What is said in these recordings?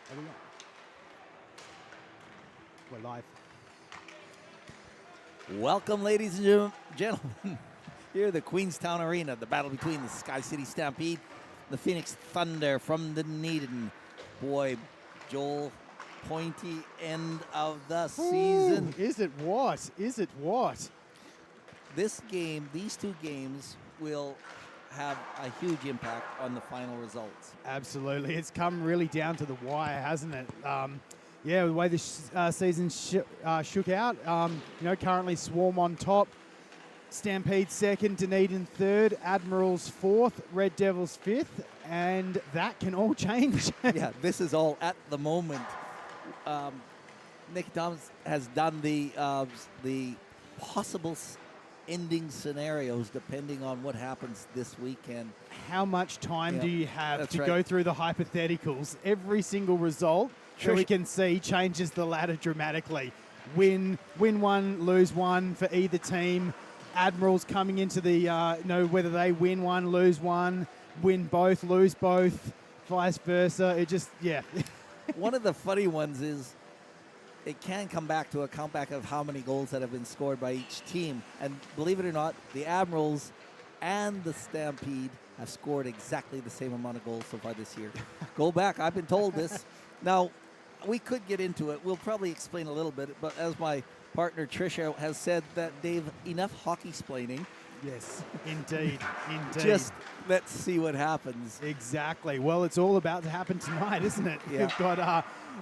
Are we on? We're live. Welcome, ladies and gentlemen. Here at the Queenstown Arena, the battle between the SkyCity Stampede, the Phoenix Thunder from Dunedin. Boy, Joel, pointy end of the season. Is it what? Is it what? This game, these two games, will have a huge impact on the final results. Absolutely. It's come really down to the wire, hasn't it? Yeah, the way this season shook out. Currently Swarm on top, Stampede second, Dunedin third, Admirals fourth, Red Devils fifth, and that can all change. Yeah, this is all at the moment. Nick Thomas has done the possible ending scenarios depending on what happens this weekend. How much time do you have to right. go through the hypotheticals? Every single result that we can see changes the ladder dramatically. Win one, lose one for either team. Admirals coming into the, whether they win one, lose one, win both, lose both, vice versa. It just, yeah. One of the funny ones is it can come back to a countback of how many goals that have been scored by each team. And believe it or not, the Admirals and the Stampede have scored exactly the same amount of goals so far this year. Go back. I've been told this. Now, we could get into it. We'll probably explain a little bit. But as my partner Tricia has said, that Dave, enough hockey-splaining. Yes, indeed, indeed. Just let's see what happens. Exactly. Well, it's all about to happen tonight, isn't it? Yeah.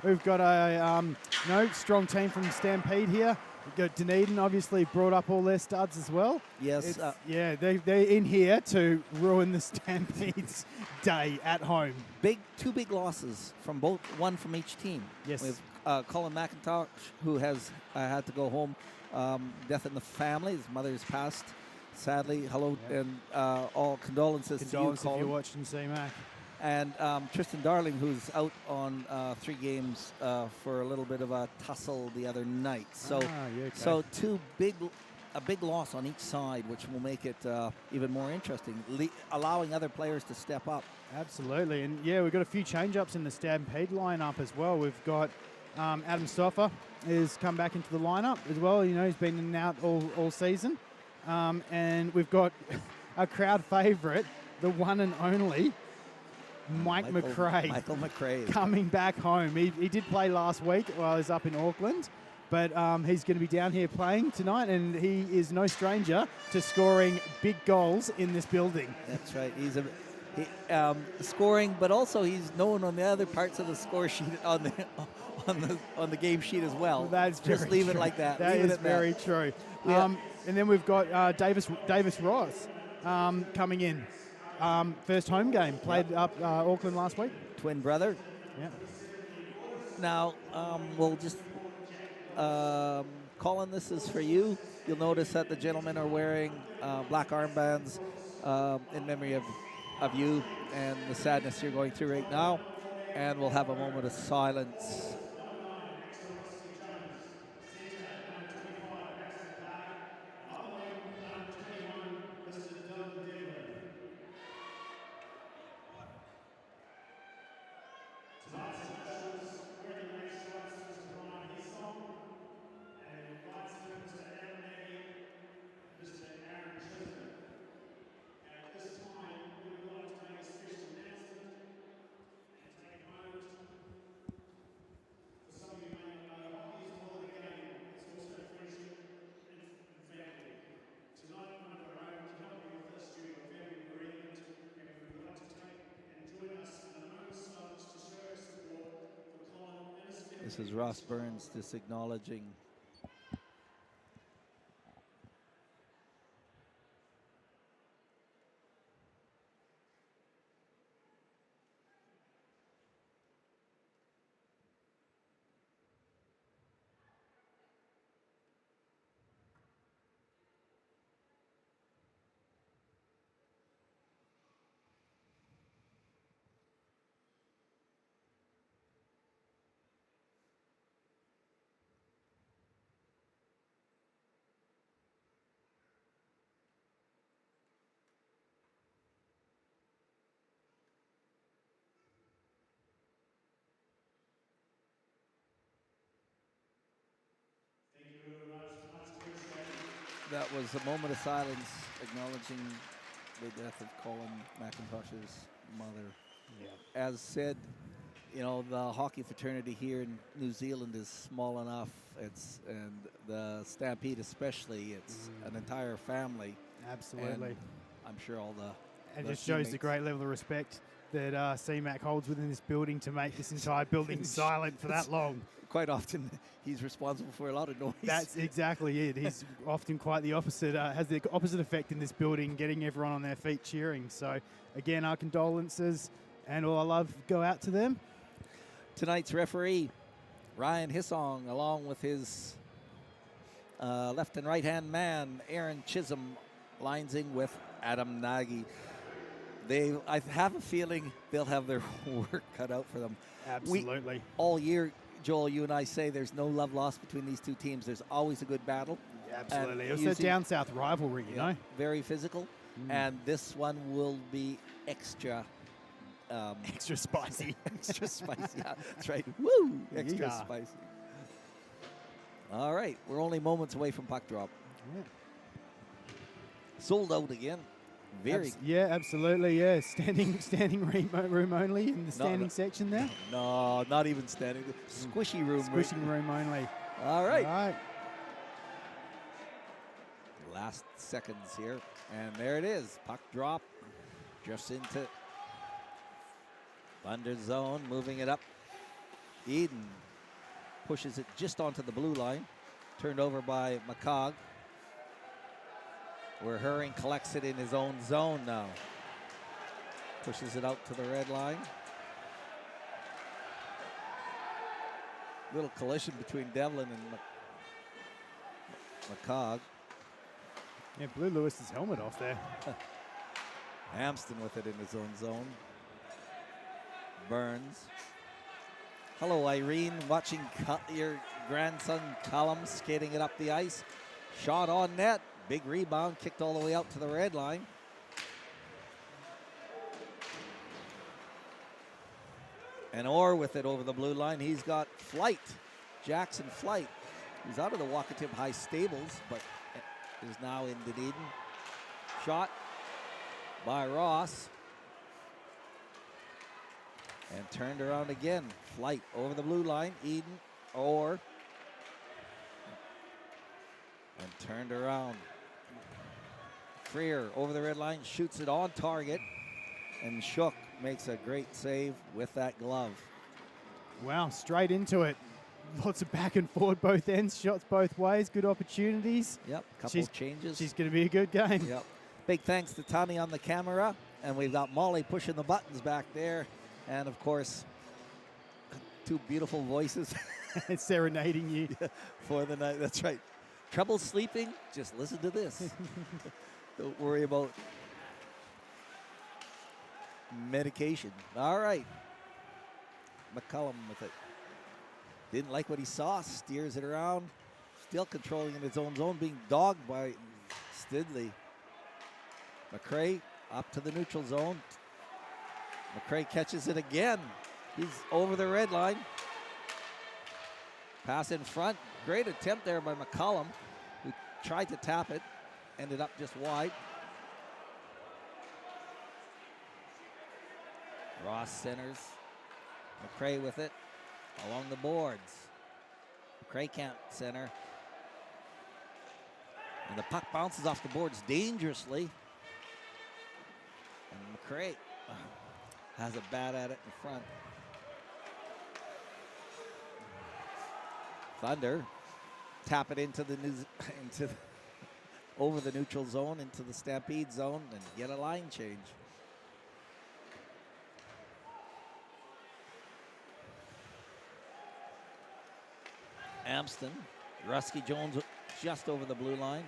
We've got a strong team from Stampede here. We've got Dunedin, obviously brought up all their studs as well. Yes. They're in here to ruin the Stampede's day at home. Two big losses from one from each team. Yes. With Colin McIntosh, who has had to go home. Death in the family. His mother has passed. Sadly, hello, and all condolences to you, Condolences if you're watching C-Mac. And Tristan Darling, who's out on 3 games for a little bit of a tussle the other night. So, so a big loss on each side, which will make it even more interesting, allowing other players to step up. Absolutely, and yeah, we've got a few change-ups in the Stampede lineup as well. We've got Adam Stoffer has come back into the lineup as well. He's been in and out all season. And we've got a crowd favourite, the one and only Michael McRae coming back home. He did play last week while he was up in Auckland, but he's going to be down here playing tonight, and he is no stranger to scoring big goals in this building. That's right. He's scoring, but also he's known on the other parts of the score sheet on the game sheet as well. That's just leave it like that. That is very true. Yeah. And then we've got Davis Ross coming in. First home game, played up Auckland last week. Twin brother. Yeah. Now, we'll just, Colin, this is for you. You'll notice that the gentlemen are wearing black armbands in memory of you and the sadness you're going through right now. And we'll have a moment of silence. This is Ross Burns just acknowledging. That was a moment of silence acknowledging the death of Colin McIntosh's mother. Yeah. As said, you know, the hockey fraternity here in New Zealand is small enough. And the Stampede especially, it's an entire family. Absolutely. And I'm sure all the It just shows the great level of respect that CMAC holds within this building to make this entire building silent for that long. Quite often, he's responsible for a lot of noise. That's exactly it. He's often quite the opposite, has the opposite effect in this building, getting everyone on their feet cheering. So, again, our condolences and all our love go out to them. Tonight's referee, Ryan Hissong, along with his left and right-hand man, Aaron Chisholm, lines in with Adam Nagy. I have a feeling they'll have their work cut out for them. Absolutely. All year, Joel, you and I say there's no love lost between these two teams. There's always a good battle. Absolutely. It was a down-south rivalry, you know. Very physical. And this one will be extra... extra spicy. Extra spicy. Yeah, that's right. Woo! Extra spicy. All right. We're only moments away from puck drop. Yeah. Sold out again. Yeah, absolutely. Yeah, standing room only in the standing section there. No, not even standing. Squishy room. Squishing room only. All right. All right. Last seconds here, and there it is. Puck drop. Drifts into Thunder zone, moving it up. Eden pushes it just onto the blue line. Turned over by McCog. Where Herring collects it in his own zone now. Pushes it out to the red line. Little collision between Devlin and McCog. Yeah, blew Lewis's helmet off there. Amston with it in his own zone. Burns. Hello, Irene. Watching your grandson Callum skating it up the ice. Shot on net. Big rebound, kicked all the way out to the red line. And Orr with it over the blue line. He's got Flight, Jackson Flight. He's out of the Wakatip High Stables, but is now in Dunedin. Shot by Ross. And turned around again. Flight over the blue line. Eden, Orr. And turned around. Freer over the red line, shoots it on target, and Shook makes a great save with that glove. Wow, straight into it. Lots of back and forward both ends, shots both ways, good opportunities. Yep, couple changes. She's going to be a good game. Yep. Big thanks to Tani on the camera, and we've got Molly pushing the buttons back there, and of course, two beautiful voices. Serenading you. For the night, that's right. Trouble sleeping? Just listen to this. Don't worry about medication. All right. McCullum with it. Didn't like what he saw. Steers it around. Still controlling in his own zone. Being dogged by Stidley. McCray up to the neutral zone. McCray catches it again. He's over the red line. Pass in front. Great attempt there by McCullum, who tried to tap it. Ended up just wide. Ross centers. McCray with it along the boards. McCray can't center. And the puck bounces off the boards dangerously. And McCray has a bat at it in front. Thunder tap it into the over the neutral zone into the Stampede zone and get a line change. Amston, Rusky Jones just over the blue line.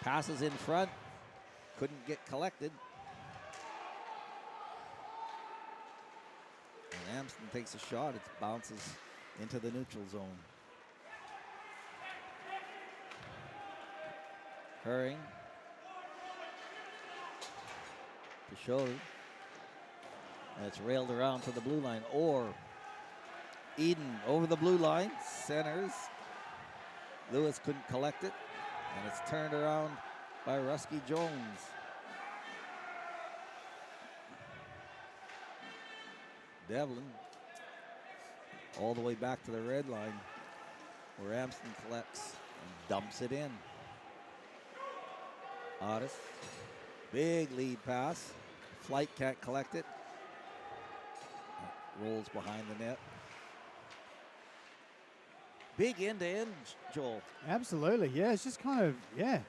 Passes in front, couldn't get collected. And Amston takes a shot, it bounces into the neutral zone. Herring to shoulder. And it's railed around to the blue line. Or Eden over the blue line, centers. Lewis couldn't collect it. And it's turned around by Rusky Jones. Devlin all the way back to the red line where Amston collects and dumps it in. Otis, big lead pass. Flight can't collect it. Rolls behind the net. Big end-to-end, Joel. Absolutely, yeah. It's just kind of,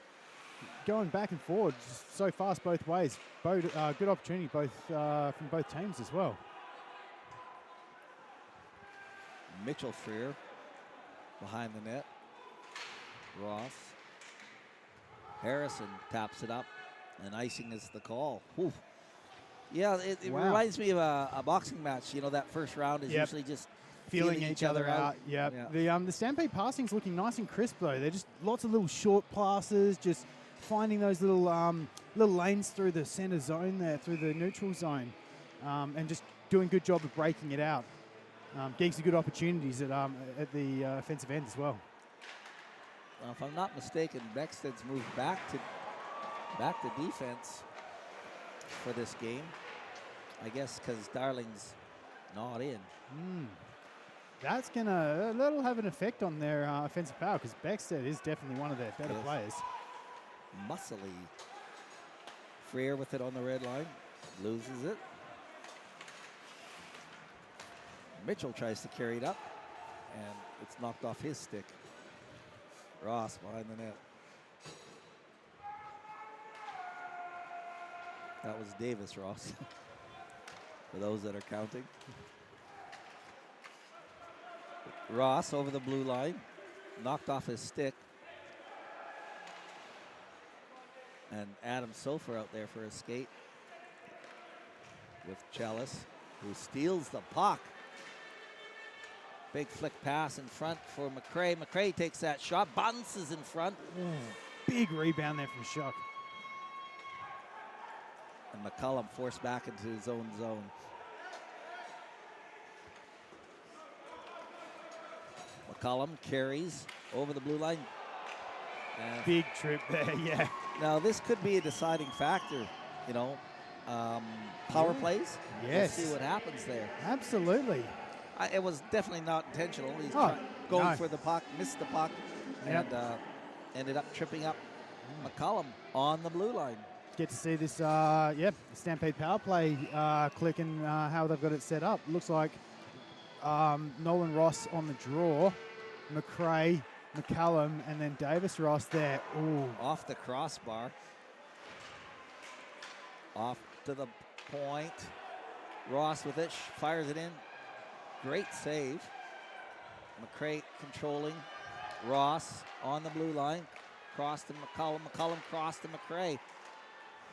going back and forward, just so fast both ways. Both, good opportunity both from both teams as well. Mitchell Freer behind the net. Ross. Harrison taps it up, and icing is the call. Whew. Yeah, it reminds me of a boxing match. You know, that first round is usually just feeling each other out. Yep. Yeah. The Stampede passing's looking nice and crisp though. They're just lots of little short passes, just finding those little little lanes through the center zone there, through the neutral zone, and just doing a good job of breaking it out. Getting some good opportunities at the offensive end as well. If I'm not mistaken, Beckstead's moved back to defense for this game. I guess because Darling's not in. That'll have an effect on their offensive power because Beckstead is definitely one of their better players. Muscly. Freer with it on the red line, loses it. Mitchell tries to carry it up, and it's knocked off his stick. Ross behind the net. That was Davis Ross, for those that are counting. Ross over the blue line, knocked off his stick. And Adam Sofer out there for a skate with Chalice, who steals the puck. Big flick pass in front for McCray. McCray takes that shot, bounces in front. Big rebound there from Shuck. And McCullum forced back into his own zone. McCullum carries over the blue line. And big trip there, yeah. Now this could be a deciding factor, you know. Power plays. Yes. We'll see what happens there. Absolutely. It was definitely not intentional. He's going for the puck, missed the puck, and ended up tripping up McCullum on the blue line. Get to see this, Stampede power play click and how they've got it set up. Looks like Nolan Ross on the draw, McCray, McCullum, and then Davis Ross there. Ooh. Off the crossbar. Off to the point. Ross with it, fires it in. Great save. McCray controlling. Ross on the blue line. Cross to McCullum. McCullum cross to McCray.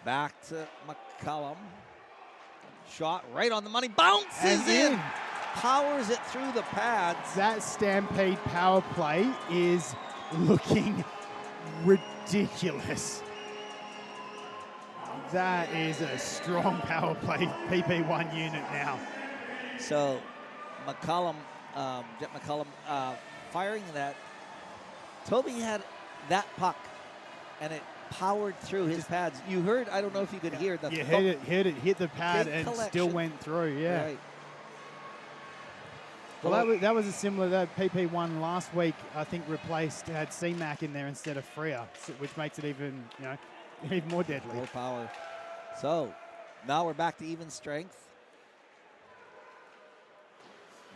Back to McCullum. Shot right on the money. Bounces in. Powers it through the pads. That Stampede power play is looking ridiculous. That is a strong power play PP1 unit now. So McCullum, Jet McCullum firing that. Toby had that puck and it powered through his pads. You heard, I don't know if you could hear the hit the pad and still went through, yeah. Right. Well, that was a similar, that PP1 last week, I think had C-Mac in there instead of Freer, which makes it even, even more deadly. More power. So now we're back to even strength.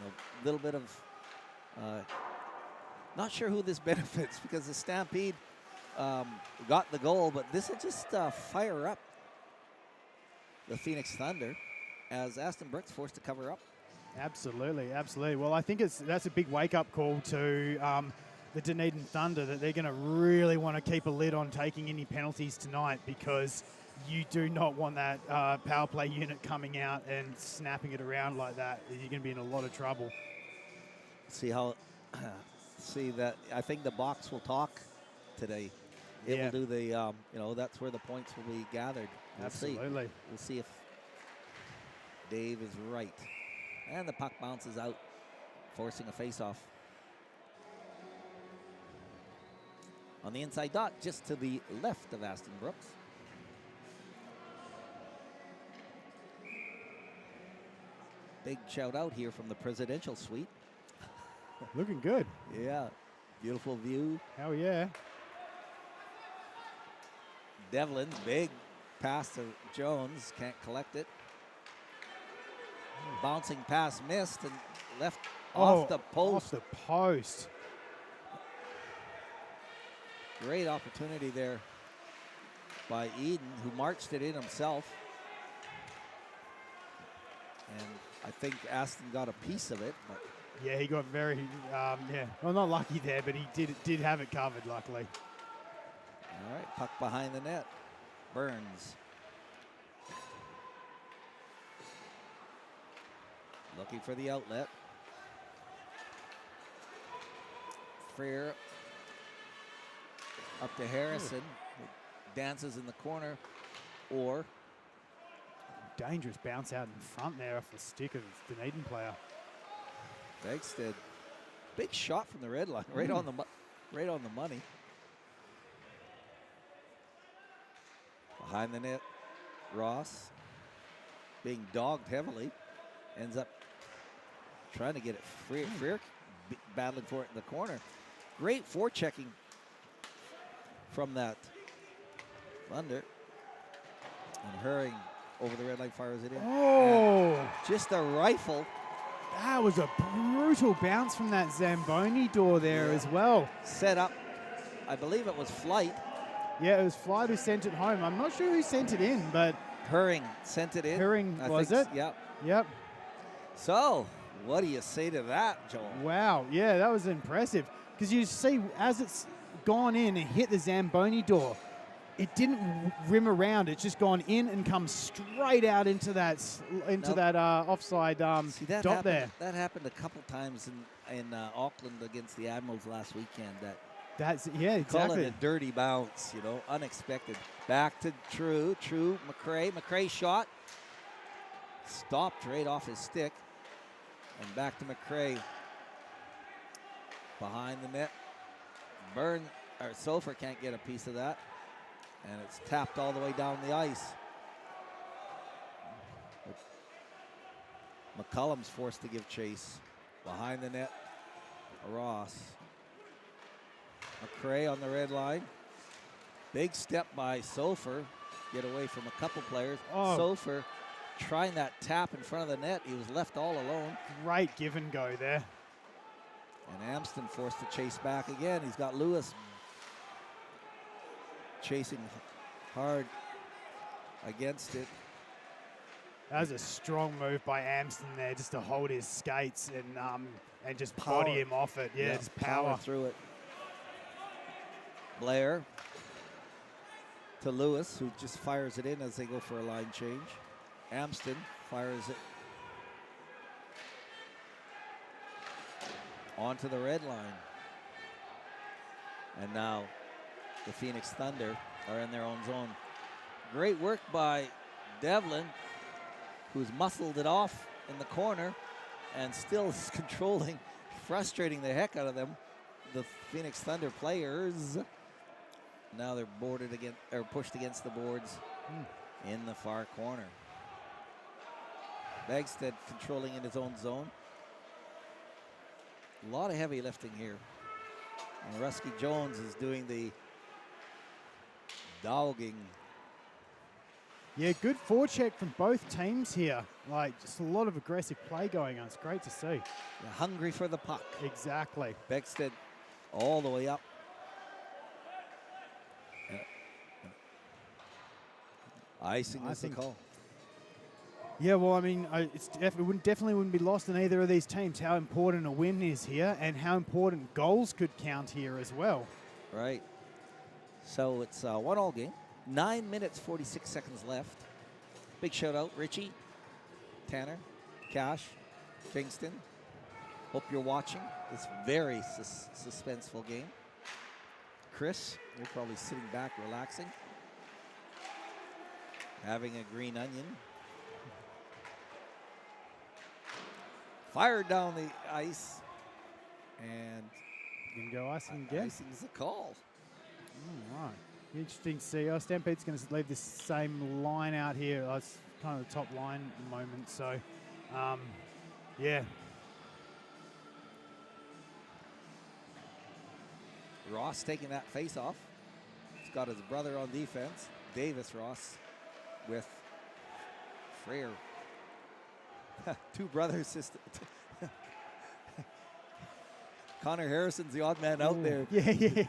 A little bit of, not sure who this benefits because the Stampede got the goal, but this will just fire up the Phoenix Thunder as Aston Brook's forced to cover up. Absolutely, absolutely. Well, I think that's a big wake-up call to the Dunedin Thunder that they're going to really want to keep a lid on taking any penalties tonight because you do not want that power play unit coming out and snapping it around like that. You're going to be in a lot of trouble. See that. I think the box will talk today. It will do the, that's where the points will be gathered. Absolutely. We'll see if Dave is right. And the puck bounces out, forcing a face-off. on the inside dot, just to the left of Aston Brooks. Big shout out here from the presidential suite. Looking good. Yeah, beautiful view. Hell yeah. Devlin, big pass to Jones, can't collect it. Bouncing pass missed and left off the post. Off the post. Great opportunity there by Eden, who marched it in himself. And I think Aston got a piece of it. But Yeah, he got very, well, not lucky there, but he did have it covered, luckily. all right, puck behind the net. Burns. Looking for the outlet. Freer up to Harrison, who dances in the corner, or Dangerous bounce out in front there off the stick of the Dunedin player. Begstead. Big shot from the red line, right on the money. Behind the net, Ross being dogged heavily, ends up trying to get it free. Freer battling for it in the corner. Great forechecking from that Thunder. And hurrying over the red line, fires it in. Oh! And just a rifle. That was a brutal bounce from that Zamboni door there as well. Set up, I believe it was Flight. Yeah, it was Flight who sent it home. I'm not sure who sent it in, but Hurring sent it in. Hurring, I was think it? Yep. Yep. So, what do you say to that, Joel? Wow, yeah, that was impressive. Because you see, as it's gone in and hit the Zamboni door, it didn't rim around. It's just gone in and come straight out into that offside See, that dot happened, there. That happened a couple times in Auckland against the Admirals last weekend. That's yeah, Call exactly. it a dirty bounce, you know, unexpected. Back to True, McRae. McRae shot. Stopped right off his stick. And back to McRae. Behind the net. Sofer can't get a piece of that. And it's tapped all the way down the ice. McCullum's forced to give chase. Behind the net, Ross. McRae on the red line. Big step by Sofer. Get away from a couple players. Oh. Sofer trying that tap in front of the net. He was left all alone. Great give and go there. And Amston forced to chase back again. He's got Lewis chasing hard against it. That was a strong move by Amston there, just to hold his skates and just body him off it. Yeah, just power through it. Blair to Lewis, who just fires it in as they go for a line change. Amston fires it onto the red line. And now the Phoenix Thunder are in their own zone. Great work by Devlin, who's muscled it off in the corner and still is controlling, frustrating the heck out of them. The Phoenix Thunder players. Now they're boarded against, or pushed against the boards in the far corner. Bagstead controlling in his own zone. A lot of heavy lifting here. And Rusky Jones is doing the dogging. Yeah, good forecheck from both teams here. Like, just a lot of aggressive play going on. It's great to see. They're hungry for the puck. Exactly. Bagstead all the way up. Icing is the call. Yeah, well, I mean, it definitely wouldn't be lost in either of these teams how important a win is here and how important goals could count here as well. Right. So it's a 1-1 game. 9 minutes, 46 seconds left. Big shout out, Richie, Tanner, Cash, Kingston. Hope you're watching this very suspenseful game. Chris, you're probably sitting back relaxing, having a green onion. Fired down the ice, and You can go icing again. icing's the call. All right. Interesting to see. Stampede's going to leave this same line out here. It's kind of the top line at the moment. So, yeah. Ross taking that face off. He's got his brother on defense, Davis Ross, with Freer. Two brothers, sister. Connor Harrison's the odd man out there. Yeah.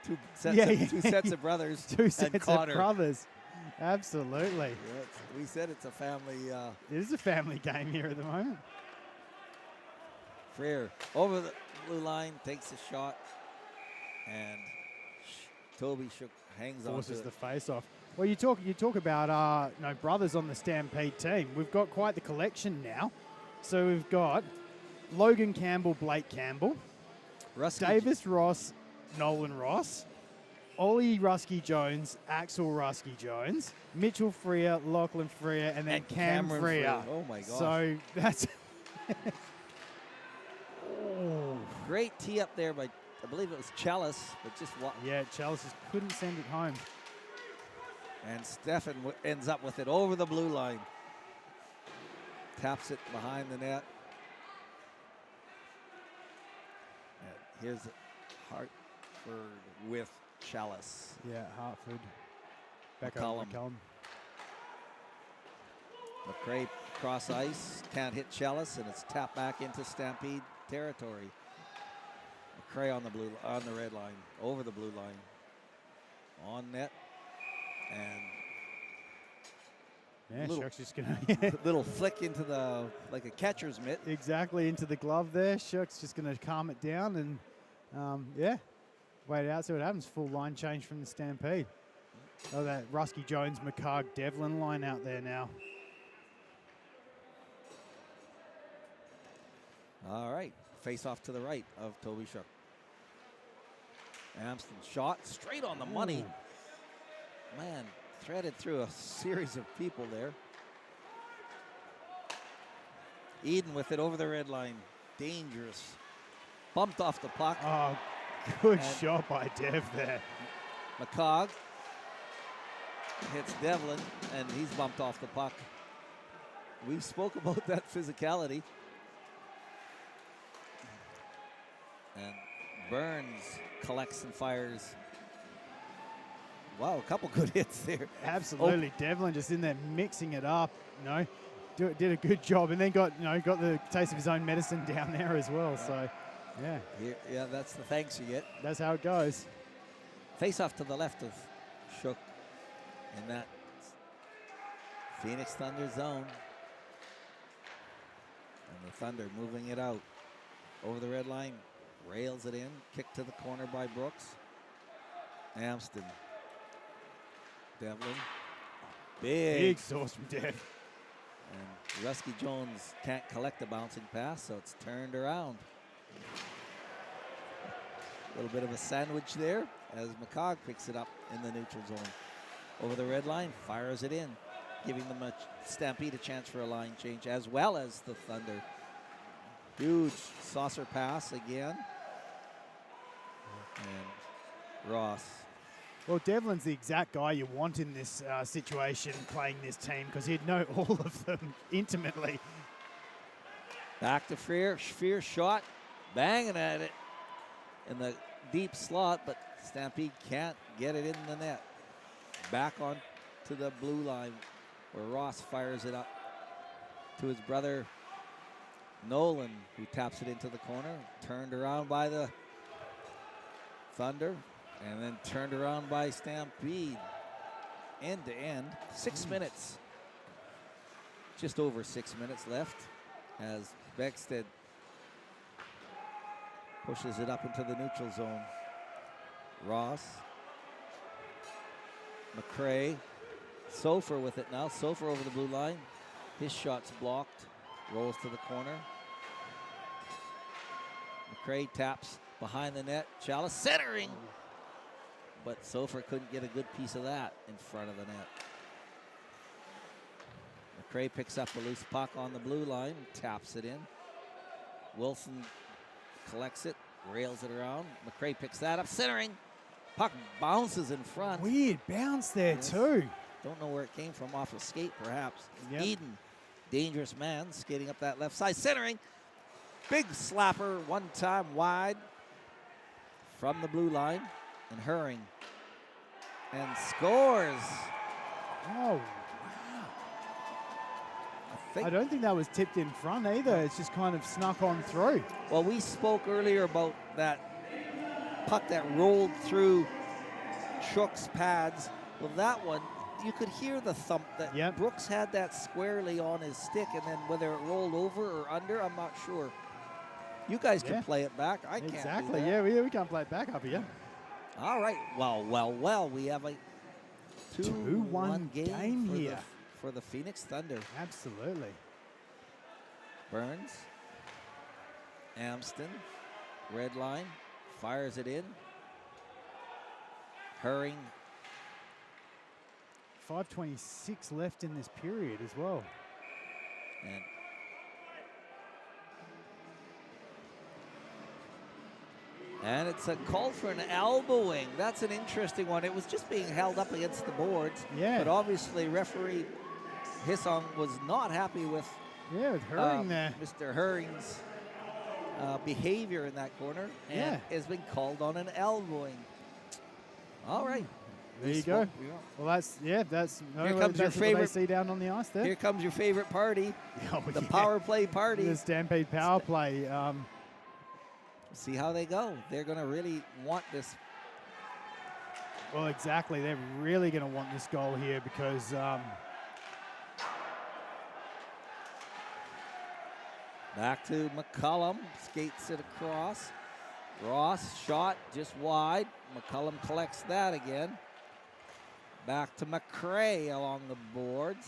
Two sets of brothers. Two sets and Connor. of brothers. Absolutely. Yeah, we said it's a family. It is a family game here at the moment. Freer over the blue line, takes a shot, and Toby hangs on to Forces it. the face off. Well, you talk about brothers on the Stampede team. We've got quite the collection now. So we've got Logan Campbell, Blake Campbell, Davis Ross, Nolan Ross, Ollie Rusky Jones, Axel Rusky Jones, Mitchell Freer, Lachlan Freer, and then Cam Freer. Oh my gosh. So that's Great tee up there by, I believe it was Chalice, but just what? Yeah, Chalice just couldn't send it home. And Stefan ends up with it over the blue line. Taps it behind the net. And here's Hartford with Chalice. Yeah, Hartford. Back McCollum. over McCollum. McRae cross ice, can't hit Chalice, and it's tapped back into Stampede territory. McRae on the red line, over the blue line, on net, and yeah, Shuck's just gonna little flick into like a catcher's mitt. Exactly, into the glove there. Shuck's just gonna calm it down and yeah, wait it out, see what happens. Full line change from the Stampede. Oh, that Rusky Jones, McCarg, Devlin line out there now. All right, face off to the right of Toby Shuck. Amston shot straight on the money. Man, threaded through a series of people there. Eden with it over the red line. Dangerous. Bumped off the puck. Oh, good shot by Dev there. McCog hits Devlin, and he's bumped off the puck. We spoke about that physicality. And Burns collects and fires. Wow, a couple good hits there. Absolutely, Devlin just in there mixing it up. Did a good job, and then got the taste of his own medicine down there as well. So, yeah. Yeah, that's the thanks you get. That's how it goes. Face off to the left of Shook in that Phoenix Thunder zone. And the Thunder moving it out over the red line. Rails it in, kick to the corner by Brooks. Amston. Devlin. Big sauce from Dev. And Rusky Jones can't collect the bouncing pass, so it's turned around. A little bit of a sandwich there as McCog picks it up in the neutral zone. Over the red line, fires it in, giving them a Stampede a chance for a line change, as well as the Thunder. Huge saucer pass again. And Ross. Well, Devlin's the exact guy you want in this situation playing this team because he'd know all of them intimately. Back to Freer. Freer shot, banging at it in the deep slot, but Stampede can't get it in the net. Back on to the blue line where Ross fires it up to his brother Nolan, who taps it into the corner. Turned around by the Thunder, and then turned around by Stampede. End to end, 6 minutes. Just over 6 minutes left as Beckstead pushes it up into the neutral zone. Ross, McRae, Sofer with it now. Sofer over the blue line. His shot's blocked. Rolls to the corner. McRae taps behind the net. Chalice centering. But Sofer couldn't get a good piece of that in front of the net. McRae picks up a loose puck on the blue line. Taps it in. Wilson collects it. Rails it around. McRae picks that up. Centering. Puck bounces in front. Weird bounce there Yes. too. Don't know where it came from, off a skate perhaps. Yep. Eden, dangerous man, skating up that left side, centering. Big slapper, one time wide from the blue line, and Herring. And scores. Oh, I don't think that was tipped in front either. It's just kind of snuck on through. Well, we spoke earlier about that puck that rolled through Shook's pads. Well, that one, you could hear the thump that Yep. Brooks had that squarely on his stick, and then whether it rolled over or under, I'm not sure. You guys can Yeah. play it back. I can't. Exactly. Do that. Yeah, we can't play it back up here. All right. Well. We have a 2-1 game for here. for the Phoenix Thunder. Absolutely. Burns, Amston, red line, fires it in. Herring, 5:26 left in this period as well. and it's a call for an elbowing. That's an interesting one. It was just being held up against the boards. Yeah. But obviously referee Hissong was not happy with Yeah, with Herring there. Mr. Herring's behavior in that corner, and Yeah. has been called on an elbowing. All right. There you go. Well, that's Here comes your that's what favorite- they see down on the ice there. Here comes your favorite party, Oh, the yeah. power play party. The Stampede power play. See how they go. They're going to really want this. Well, exactly. They're really going to want this goal here because Back to McCullum, skates it across. Ross shot just wide. McCullum collects that again. Back to McCray along the boards.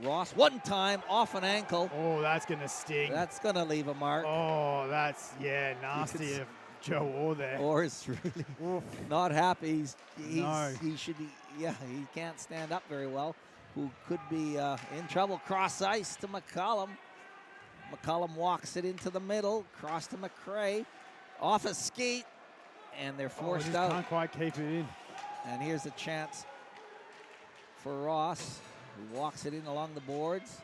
Ross one time off an ankle. oh, that's going to sting. That's going to leave a mark. Oh, that's nasty of Joe Orr there. Or is really Oof. not happy. No. He should be. Yeah, he can't stand up very well. Who could be in trouble? Cross ice to McCullum. McCullum walks it into the middle. Cross to McCray. Off a skate, and they're forced just out. Can't quite keep it in. And here's a chance for Ross, who walks it in along the boards.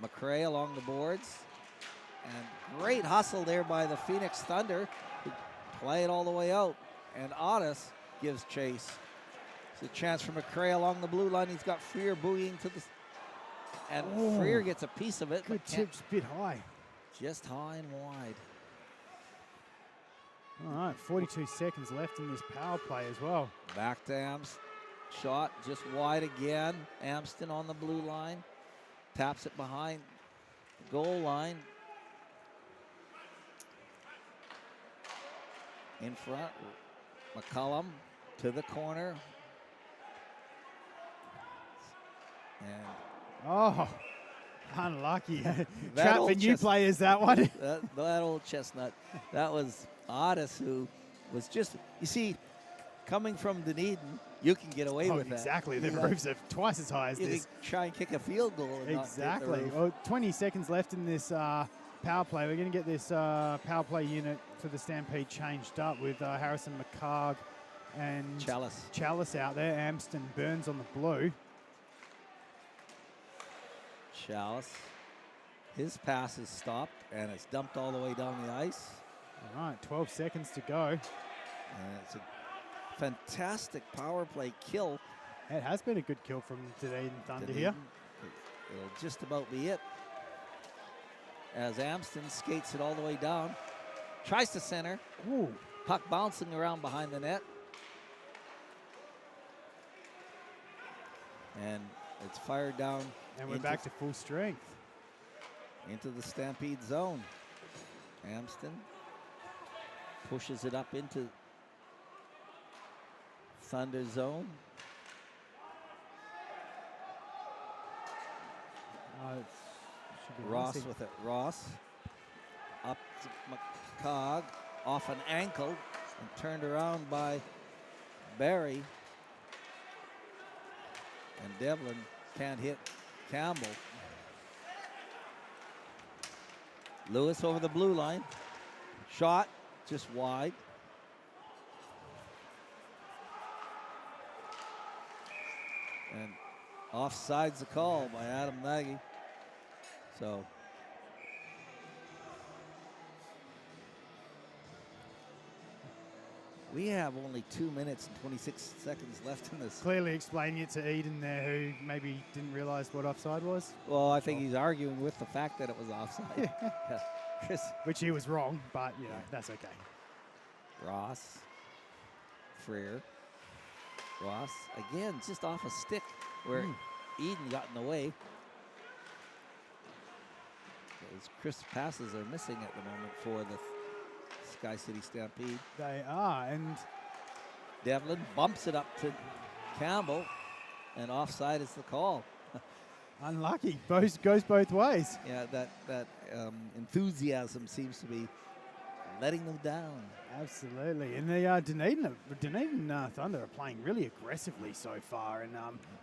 McCray along the boards. And great hustle there by the Phoenix Thunder, who play it all the way out. And Otis gives chase. It's a chance for McCray along the blue line. He's got Freer buoying to the... And Oh. Freer gets a piece of it. Good but can't- tip, just a bit high. just high and wide. All right, 42 seconds left in this power play as well. Back to Amst. Shot just wide again. Amston on the blue line. Taps it behind the goal line. In front. McCullum to the corner. And Oh, unlucky. That Trap old for new chest- players, that one. that old chestnut. That was Otis, who was just, you see, coming from Dunedin, you can get away Oh, with that. exactly. The Yeah. roofs are twice as high as You this. can try and kick a field goal. And not hit the Exactly. roof. Well, 20 seconds left in this power play. We're going to get this power play unit for the Stampede changed up with Harrison McCarg and Chalice. out there. Amston Burns on the blue. Chalice. His pass is stopped and it's dumped all the way down the ice. All right, 12 seconds to go. And it's a fantastic power play kill. It has been a good kill from Dunedin Thunder here. It'll just about be it. As Amston skates it all the way down. Tries to center. Ooh. Puck bouncing around behind the net. And it's fired down. And we're back to full strength. Into the Stampede zone. Amston pushes it up into Thunder zone. It should be Ross missing. with it. Ross up to McCog, off an ankle, and turned around by Barry. And Devlin can't hit Campbell. Lewis over the blue line. Shot just wide. And offside's the call by Adam Nagy. So we have only 2 minutes and 26 seconds left in this. Clearly explaining it to Eden there, who maybe didn't realize what offside was. Well, I think he's arguing with the fact that it was offside. Chris. Which he was wrong, but, you know, that's okay. Ross. Freer. Ross, again, just off a stick where Eden got in the way. Those crisp passes are missing at the moment for the SkyCity Stampede. They are, and Devlin bumps it up to Campbell, and offside is the call. unlucky. Goes both ways. Yeah, that enthusiasm seems to be letting them down. Absolutely, and the Dunedin Thunder are playing really aggressively so far, and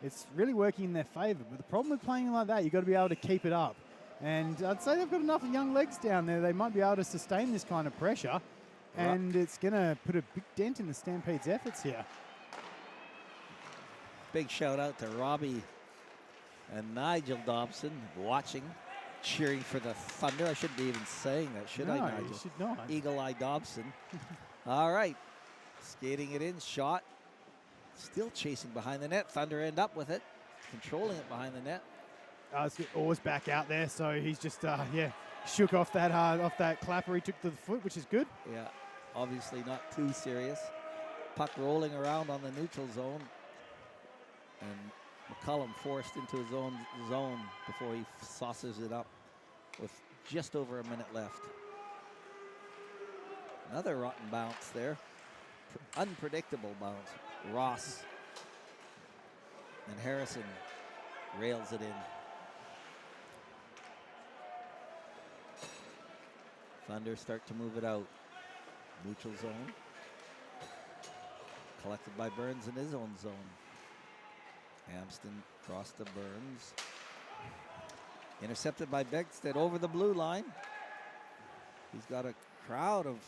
it's really working in their favour. But the problem with playing like that, you've got to be able to keep it up. And I'd say they've got enough young legs down there. They might be able to sustain this kind of pressure, and it's going to put a big dent in the Stampede's efforts here. Big shout out to Robbie and Nigel Dobson watching, cheering for the Thunder. I shouldn't be even saying that, should I, Nigel? You should not. Eagle Eye Dobson. All right. Skating it in, shot. Still chasing behind the net. Thunder end up with it, controlling it behind the net. It's always back out there, so he's just, shook off that clapper he took to the foot, which is good. Yeah, obviously not too serious. Puck rolling around on the neutral zone. And McCullum forced into his own zone before he saucers it up with just over a minute left. Another rotten bounce there. Unpredictable bounce. Ross and Harrison rails it in. Thunder start to move it out. Neutral zone. Collected by Burns in his own zone. Amston across to Burns. Intercepted by Begstead over the blue line. He's got a crowd of...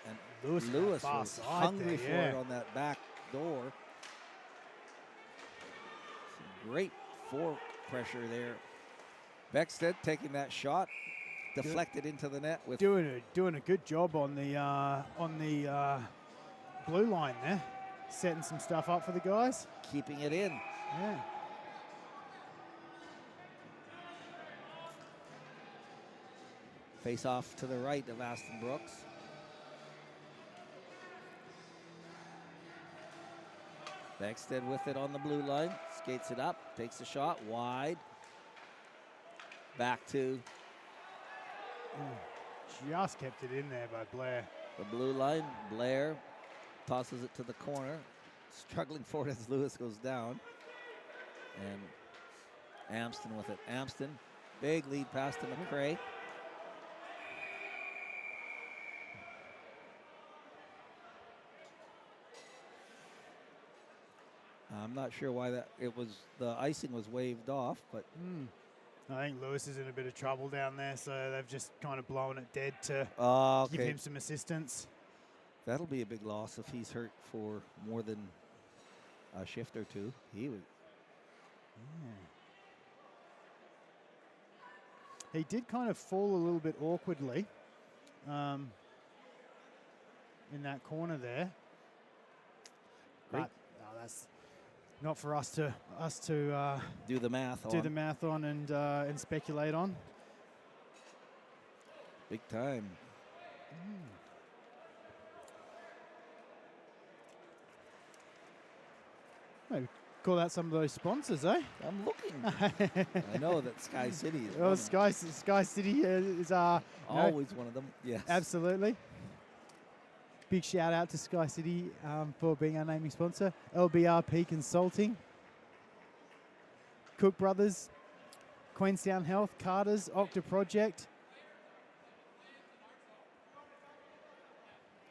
And Lewis was hungry for it on that back door. Some great forward pressure there. Begstead taking that shot. Deflected into the net with... Doing a good job on the blue line there. Setting some stuff up for the guys. Keeping it in. Yeah. Face off to the right of Aston Brooks. Begstead with it on the blue line. Skates it up. Takes the shot. Wide. Back to... Just kept it in there by Blair. The blue line. Blair tosses it to the corner. Struggling for it as Lewis goes down. And Amston with it. Amston, big lead pass to McCray. I'm not sure why the icing was waved off, but I think Lewis is in a bit of trouble down there, so they've just kind of blown it dead to give him some assistance. That'll be a big loss if he's hurt for more than a shift or two. He would. Yeah. He did kind of fall a little bit awkwardly in that corner there. Great. But that's not for us to do the math on and speculate on. Big time. Maybe call out some of those sponsors, eh? I'm looking. I know that SkyCity is well, SkyCity is always one of them. Yes, absolutely. Big shout out to SkyCity for being our naming sponsor. LBRP Consulting, Cook Brothers, Queenstown Health, Carter's, Octa Project,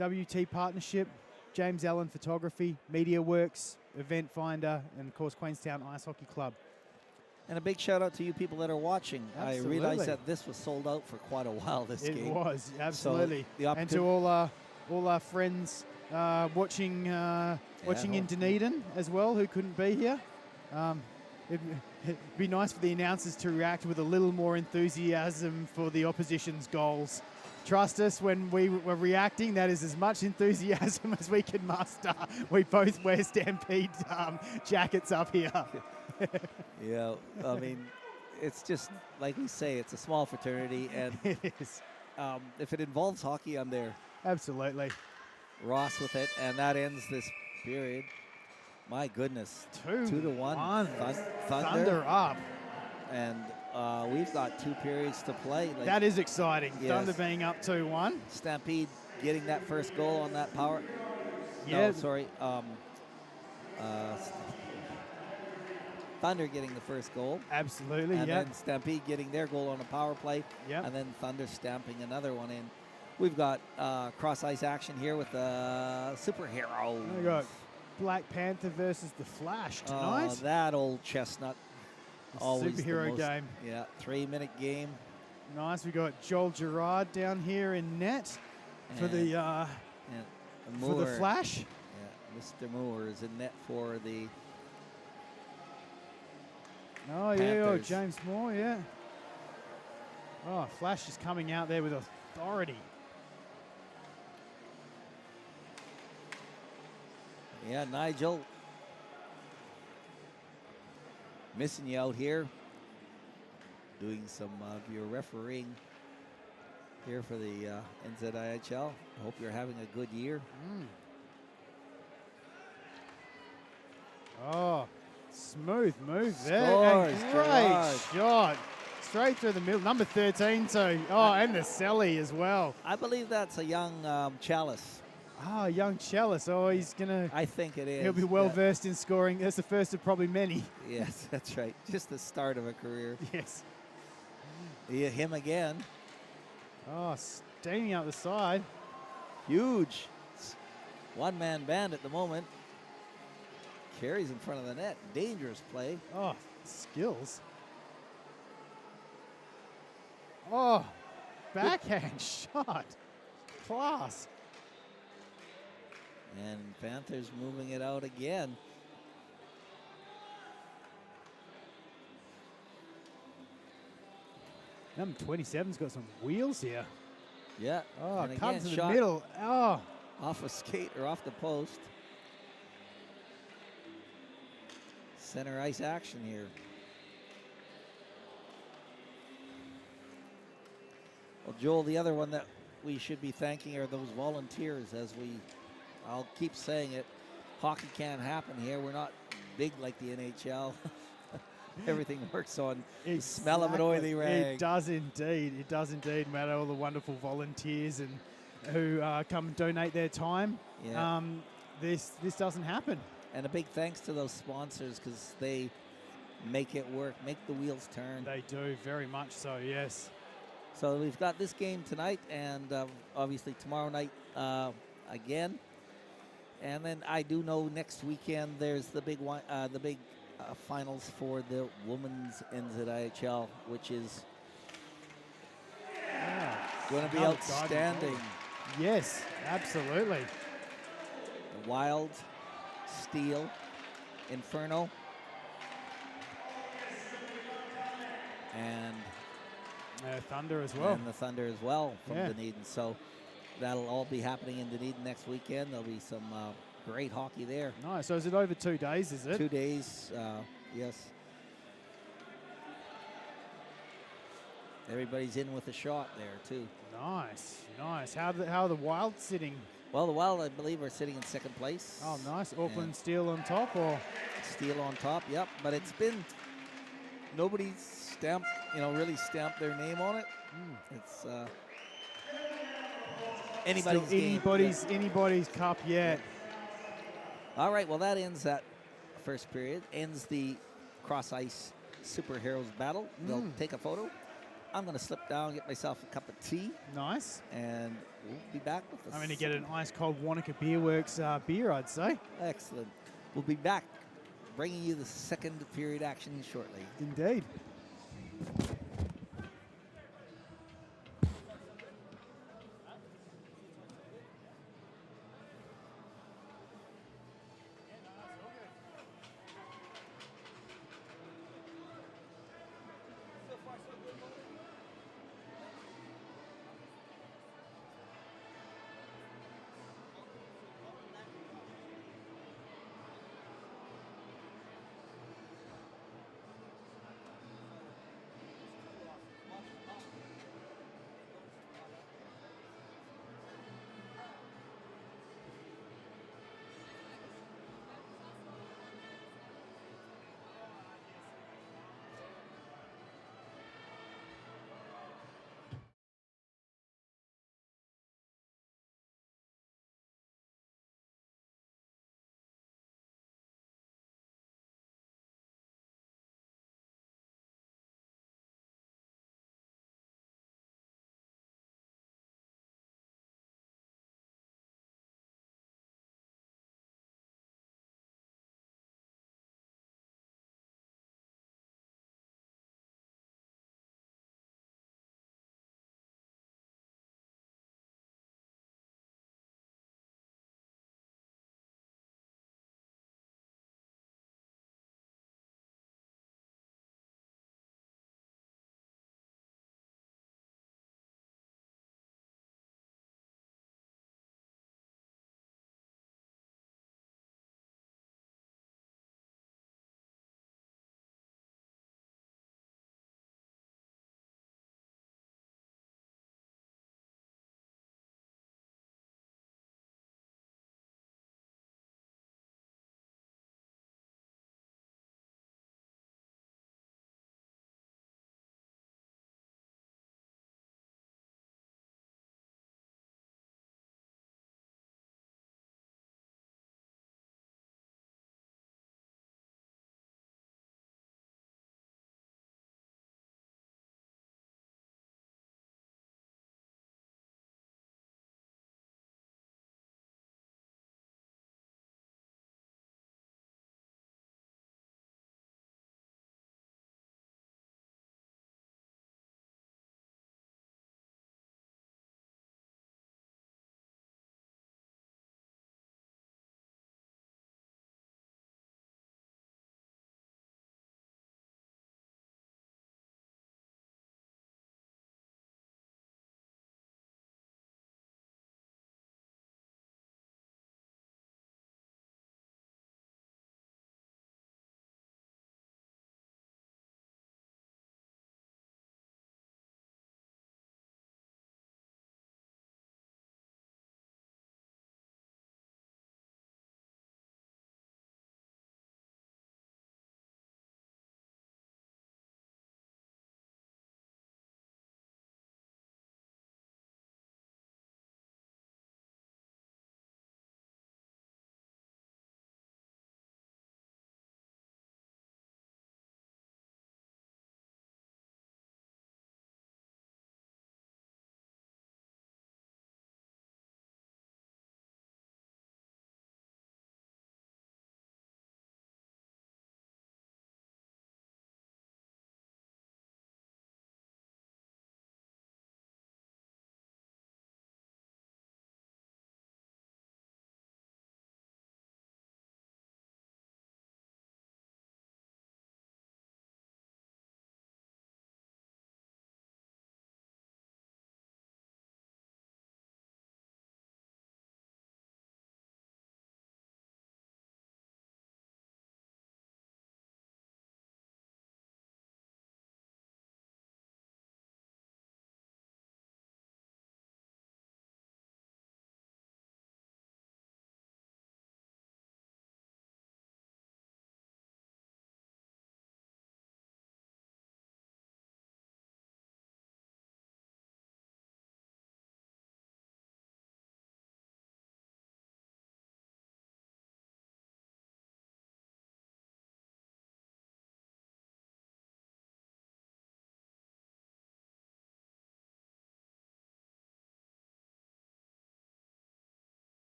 WT Partnership, James Allen Photography, Media Works, Event Finder, and of course Queenstown Ice Hockey Club. And a big shout out to you people that are watching. Absolutely. I realized that this was sold out for quite a while, this game. It was, absolutely. So and to all our friends watching in Dunedin as well, who couldn't be here. It'd be nice for the announcers to react with a little more enthusiasm for the opposition's goals. Trust us, when we were reacting, that is as much enthusiasm as we can muster. We both wear Stampede jackets up here. Yeah, I mean, it's just, like we say, it's a small fraternity, and It is. if it involves hockey, I'm there. Absolutely. Ross with it, and that ends this period. My goodness. 2-1. Thunder up. And we've got 2 periods to play. Like, That is exciting. Yes. Thunder being up 2-1. Stampede getting that first goal on that power. Yeah. No, sorry. Thunder getting the first goal. Absolutely, And yeah. then Stampede getting their goal on a power play. Yep. And then Thunder stamping another one in. We've got cross-ice action here with the superheroes. We got Black Panther versus the Flash tonight. Oh, that old chestnut. The Always superhero the most, game. Yeah, 3-minute game. Nice. We got Joel Gerard down here in net for the for the Flash. Yeah, Mr. Moore is in net for the Oh yeah, Panthers. James Moore, yeah. Oh, Flash is coming out there with authority. Yeah, Nigel. Missing you out here. Doing some of your refereeing here for the NZIHL. I hope you're having a good year. Oh, smooth move there. Scores, And Gerard. great shot. Straight through the middle. Number 13 too. Oh, and the Sally as well. I believe that's a young Chalice. Ah, young Chalice. Oh, he's going to... I think it is. He'll be well versed in scoring. That's the first of probably many. Yes, that's right. Just the start of a career. Yes. Yeah, him again. Oh, staying out the side. Huge. One-man band at the moment. Carries in front of the net. Dangerous play. Oh, skills. Oh, backhand shot. Class. And Panthers moving it out again. Number 27's got some wheels here. Yeah. Oh, and comes again, to the shot middle. Oh, off a skate or off the post. Center ice action here. Well, Joel, the other one that we should be thanking are those volunteers. I'll keep saying it, hockey can't happen here. We're not big like the NHL. Everything works on the smell of an oily rag. It does indeed. It does indeed matter. All the wonderful volunteers and who come and donate their time. Yeah. This doesn't happen. And a big thanks to those sponsors, because they make it work, make the wheels turn. They do, very much so, yes. So we've got this game tonight, and obviously tomorrow night again. And then I do know next weekend there's the big one, finals for the women's NZIHL, which is going to be outstanding. Yes, absolutely. The Wild, Steel, Inferno, and Thunder as well. And the Thunder as well from Yeah. Dunedin. So that'll all be happening in Dunedin next weekend. There'll be some great hockey there. Nice. So is it over 2 days, is it? 2 days, yes. Everybody's in with a shot there, too. Nice, nice. How are the Wild sitting? Well, the Wild, I believe, are sitting in second place. Oh, nice. Auckland Steel on top, or? Steel on top, yep. But it's been, nobody's stamped, really stamped their name on it. It's anybody's game. Anybody's cup yet. All right, well, that ends that first period. Ends the cross-ice superheroes battle. They'll take a photo. I'm going to slip down, get myself a cup of tea. Nice. And we'll be back with us. I'm going to get an ice-cold Wanaka Beer Works beer, I'd say. Excellent. We'll be back bringing you the second period action shortly. Indeed.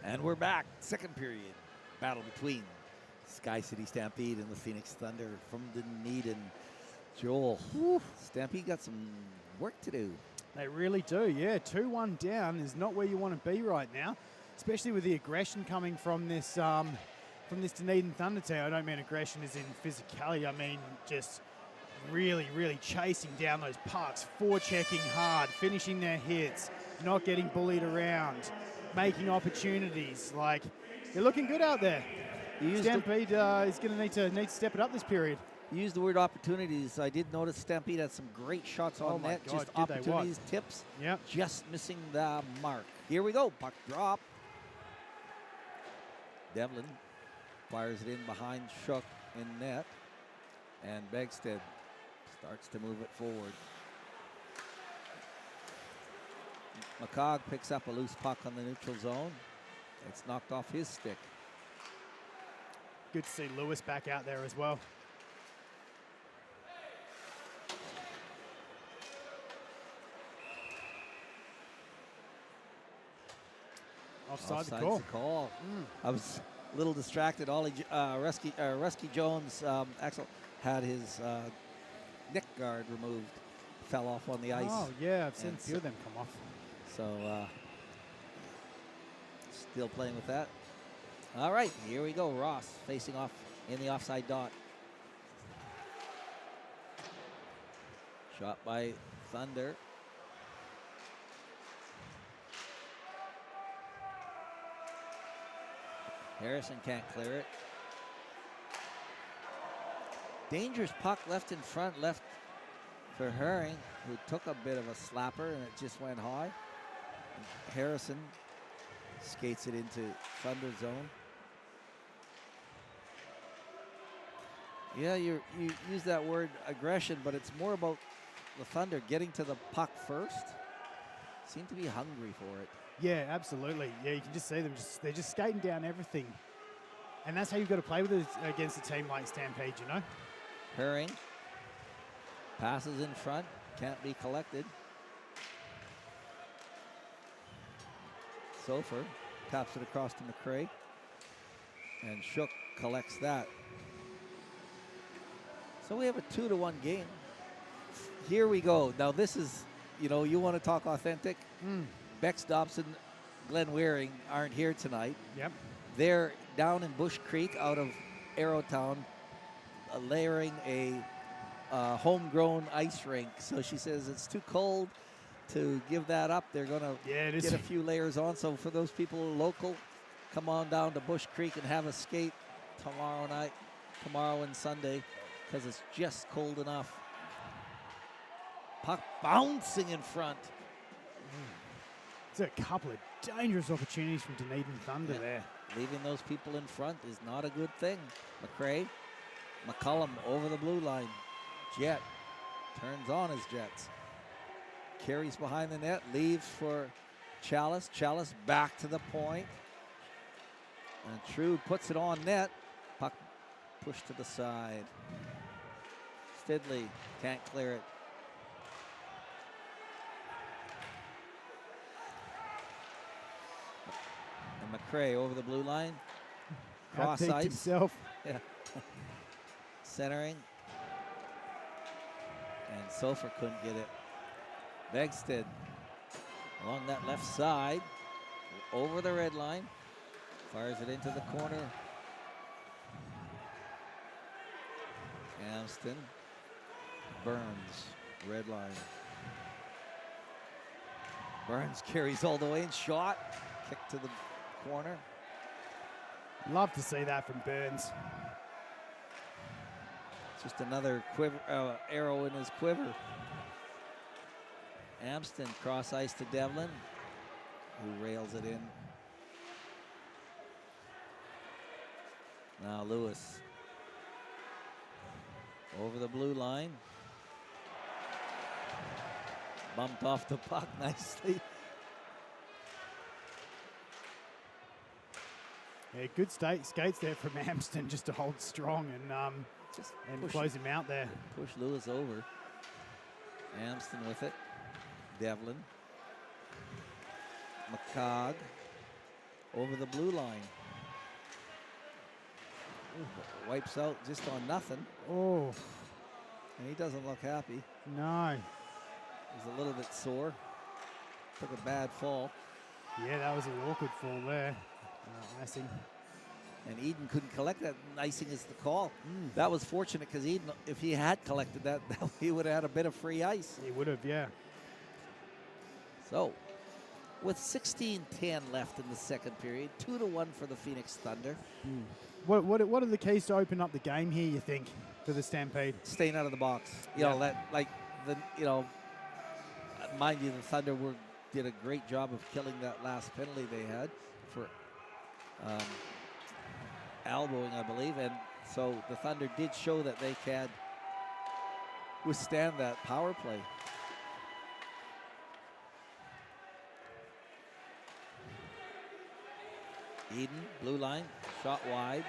And we're back. Second period. Battle between SkyCity Stampede and the Phoenix Thunder from Dunedin. Joel, Stampede got some work to do. They really do, yeah. 2-1 down is not where you want to be right now, especially with the aggression coming from this Dunedin Thunder team. I don't mean aggression as in physicality. I mean just really, really chasing down those pucks, forechecking hard, finishing their hits, not getting bullied around, making opportunities. Like, they're looking good out there. Stampede is going to need to step it up this period. You used the word opportunities. I did notice Stampede had some great shots on net. God, just opportunities, tips. Yep. Just missing the mark. Here we go. Puck drop. Devlin fires it in behind Shook in net. And Begstead starts to move it forward. McCog picks up a loose puck on the neutral zone. It's knocked off his stick. Good to see Lewis back out there as well. Offside the call. I was a little distracted. Rusky Jones, Axel, had his neck guard removed. Fell off on the ice. Oh, yeah, I've seen a few of them come off. So, still playing with that. All right, here we go. Ross facing off in the offside dot. Shot by Thunder. Harrison can't clear it. Dangerous puck left in front, left for Herring, who took a bit of a slapper and it just went high. And Harrison skates it into Thunder zone. Yeah, you use that word aggression, but it's more about the Thunder getting to the puck first. Seem to be hungry for it. Yeah, absolutely. Yeah, you can just see them. They're just skating down everything. And that's how you've got to play with it against a team like Stampede, you know? Herring passes in front, can't be collected. Sofer taps it across to McCray. And Shook collects that. So we have a 2-1 game. Here we go. Now this is, you know, you want to talk authentic? Bex Dobson, Glenn Wearing aren't here tonight. Yep. They're down in Bush Creek out of Arrowtown layering a homegrown ice rink. So she says it's too cold to give that up. They're going to get a few layers on. So for those people local, come on down to Bush Creek and have a skate tomorrow and Sunday, because it's just cold enough. Puck bouncing in front. There's a couple of dangerous opportunities from Dunedin Thunder there. Leaving those people in front is not a good thing. McCray, McCullum over the blue line. Jet turns on his Jets. Carries behind the net, leaves for Chalice. Chalice back to the point. And True puts it on net. Puck pushed to the side. Stidley can't clear it. And McCray over the blue line. Cross ice. Himself. Yeah. Centering. And Sofer couldn't get it. Begstead along that left side. Over the red line. Fires it into the corner. Amston. Burns. Red line. Burns carries all the way and shot. Kick to the corner. Love to see that from Burns. Just another arrow in his quiver. Amston cross ice to Devlin, who rails it in. Now Lewis over the blue line. Bumped off the puck nicely. Yeah, good skates there from Amston just to hold strong and close him out there. Push Lewis over. Amston with it. Devlin. McCog. over the blue line. Ooh, wipes out just on nothing. Oh, And he doesn't look happy. no. He's a little bit sore. Took a bad fall. Yeah, that was an awkward fall there. Icing. And Eden couldn't collect that. Icing is the call. That was fortunate because Eden, if he had collected that, he would have had a bit of free ice. He would have, yeah. So, with 16:10 left in the second period, 2-1 for the Phoenix Thunder. What are the keys to open up the game here, you think, for the Stampede? Staying out of the box. You Yeah. know, that, like, mind you, the Thunder did a great job of killing that last penalty they had for elbowing, I believe. And so the Thunder did show that they can withstand that power play. Eden, blue line, shot wide.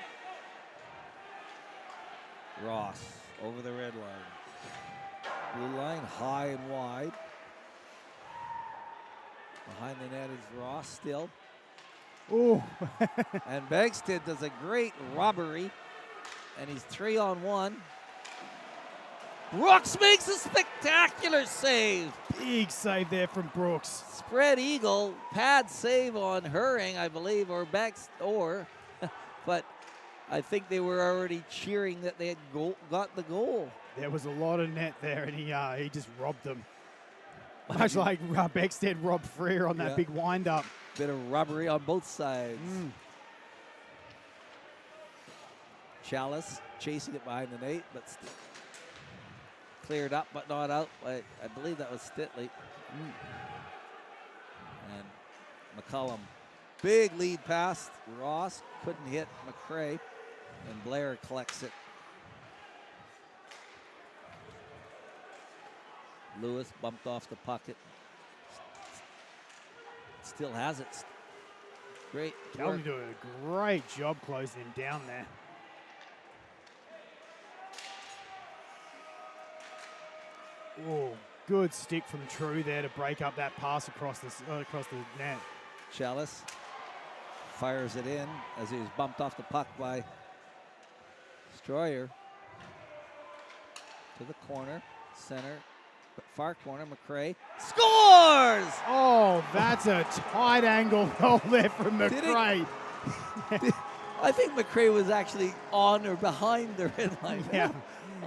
Ross over the red line. Blue line, high and wide. Behind the net is Ross still. Oh, And Bagstead does a great robbery. And he's 3-on-1. Brooks makes a spectacular save. big save there from Brooks. Spread eagle, pad save on Herring, I believe, or but I think they were already cheering that they had got the goal. There was a lot of net there, and he just robbed them. Much like Beckstead robbed Freer on that big wind-up. Bit of robbery on both sides. Chalice chasing it behind the net, but cleared up, but not out. I believe that was Stitley. And McCullum. Big lead pass. Ross couldn't hit McCray, and Blair collects it. Lewis bumped off the pocket. Still has it. Great. Calvin doing a great job closing him down there. Oh, good stick from True there to break up that pass across the net. Chalice fires it in as he was bumped off the puck by Stroyer. To the corner, center, far corner, McCray scores! Oh, that's a tight angle goal there from McCray. I think McCray was actually on or behind the red line. Yeah.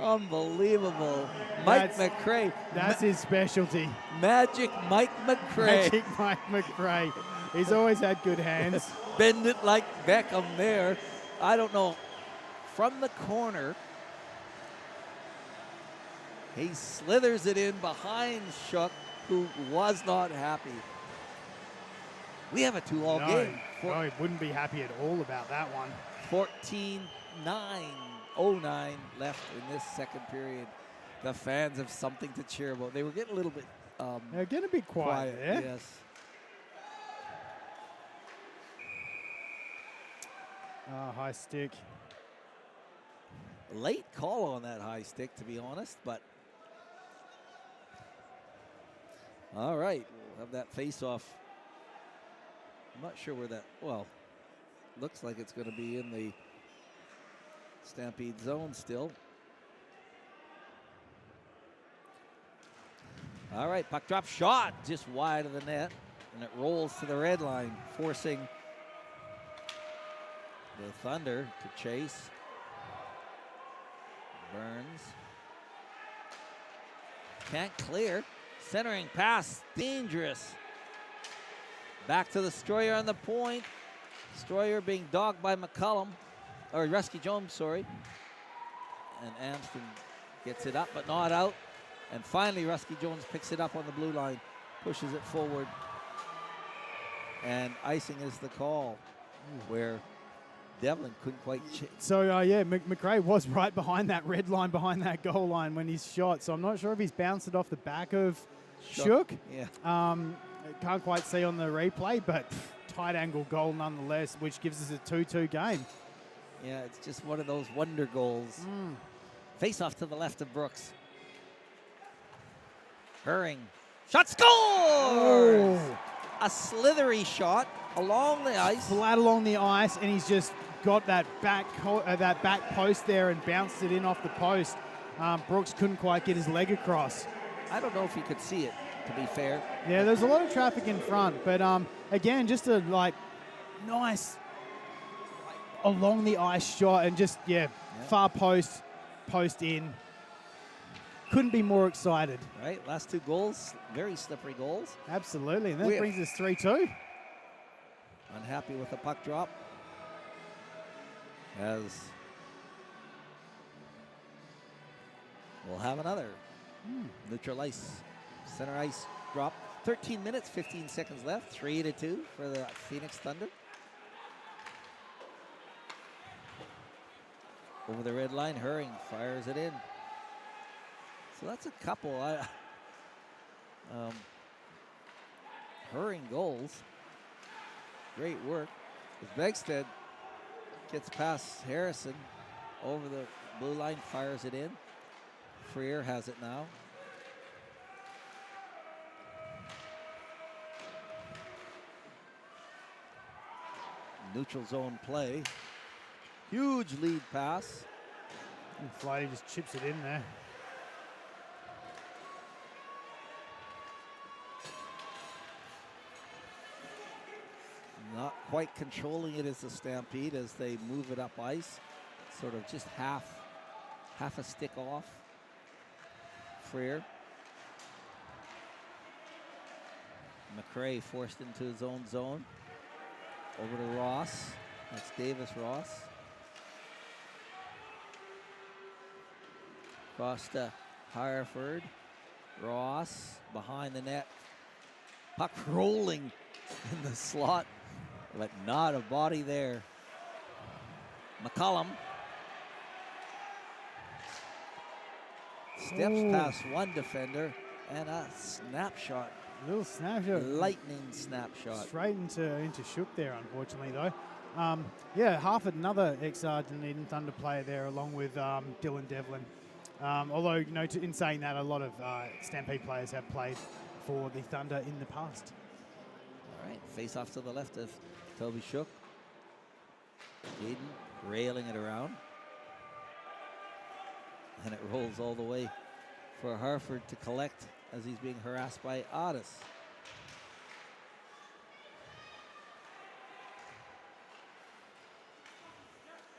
Unbelievable. Mike McCray. That's his specialty. Magic Mike McCray. Magic Mike McCray. He's always had good hands. Bend it like Beckham there. I don't know. From the corner, he slithers it in behind Shook, who was not happy. We have a 2-all game. No, he wouldn't be happy at all about that one. 14-9 left in this second period. The fans have something to cheer about. They were getting a little bit They're getting a bit quiet there. Yes. High stick. Late call on that high stick, to be honest, but all right, we'll have that face-off. I'm not sure where that, well, looks like it's going to be in the Stampede zone still. All right, puck drop shot just wide of the net, and it rolls to the red line, forcing the Thunder to chase. Burns. Can't clear. Centering pass, dangerous. Back to the Stroyer on the point. Stroyer being dogged by McCullum, or Rusky Jones, sorry. And Amston gets it up, but not out. And finally, Rusky Jones picks it up on the blue line, pushes it forward. And icing is the call, where Devlin couldn't quite. So, McRae was right behind that red line, behind that goal line when he's shot. So I'm not sure if he's bounced it off the back of Shook. Yeah. Can't quite see on the replay, but tight angle goal nonetheless, which gives us a 2-2 game. Yeah, it's just one of those wonder goals. Face off to the left of Brooks. Herring. Shot scores! Oh. A slithery shot. along the ice. Flat along the ice, and he's just got that back post there and bounced it in off the post. Brooks couldn't quite get his leg across. I don't know if he could see it, to be fair. Yeah, there's a lot of traffic in front, but again, just a nice along the ice shot, and just far post in. Couldn't be more excited. Right, last 2 goals, very slippery goals. Absolutely, and that brings us 3-2. Unhappy with the puck drop, as we'll have another neutral ice, center ice drop. 13 minutes, 15 seconds left, 3-2 for the Phoenix Thunder. Over the red line, Herring fires it in. So that's a couple Herring goals. Great work. As Begstead gets past Harrison over the blue line, fires it in. Freer has it now. Neutral zone play. Huge lead pass. And Flighty just chips it in there. Not quite controlling it as the Stampede as they move it up ice. Sort of just half a stick off. Freer. McRae forced into his own zone. Over to Ross. That's Davis Ross. Across to Hireford. Ross behind the net. Puck rolling in the slot, but not a body there. McCollum steps past one defender, and a snapshot. Little snapshot. Lightning snapshot. Straight into Shook there, unfortunately, though. Half another ex-Dunedin Thunder player there, along with Dylan Devlin. Although, in saying that, a lot of Stampede players have played for the Thunder in the past. All right, face off to the left of Toby Shook. Jaden railing it around. And it rolls all the way for Harford to collect as he's being harassed by Otis.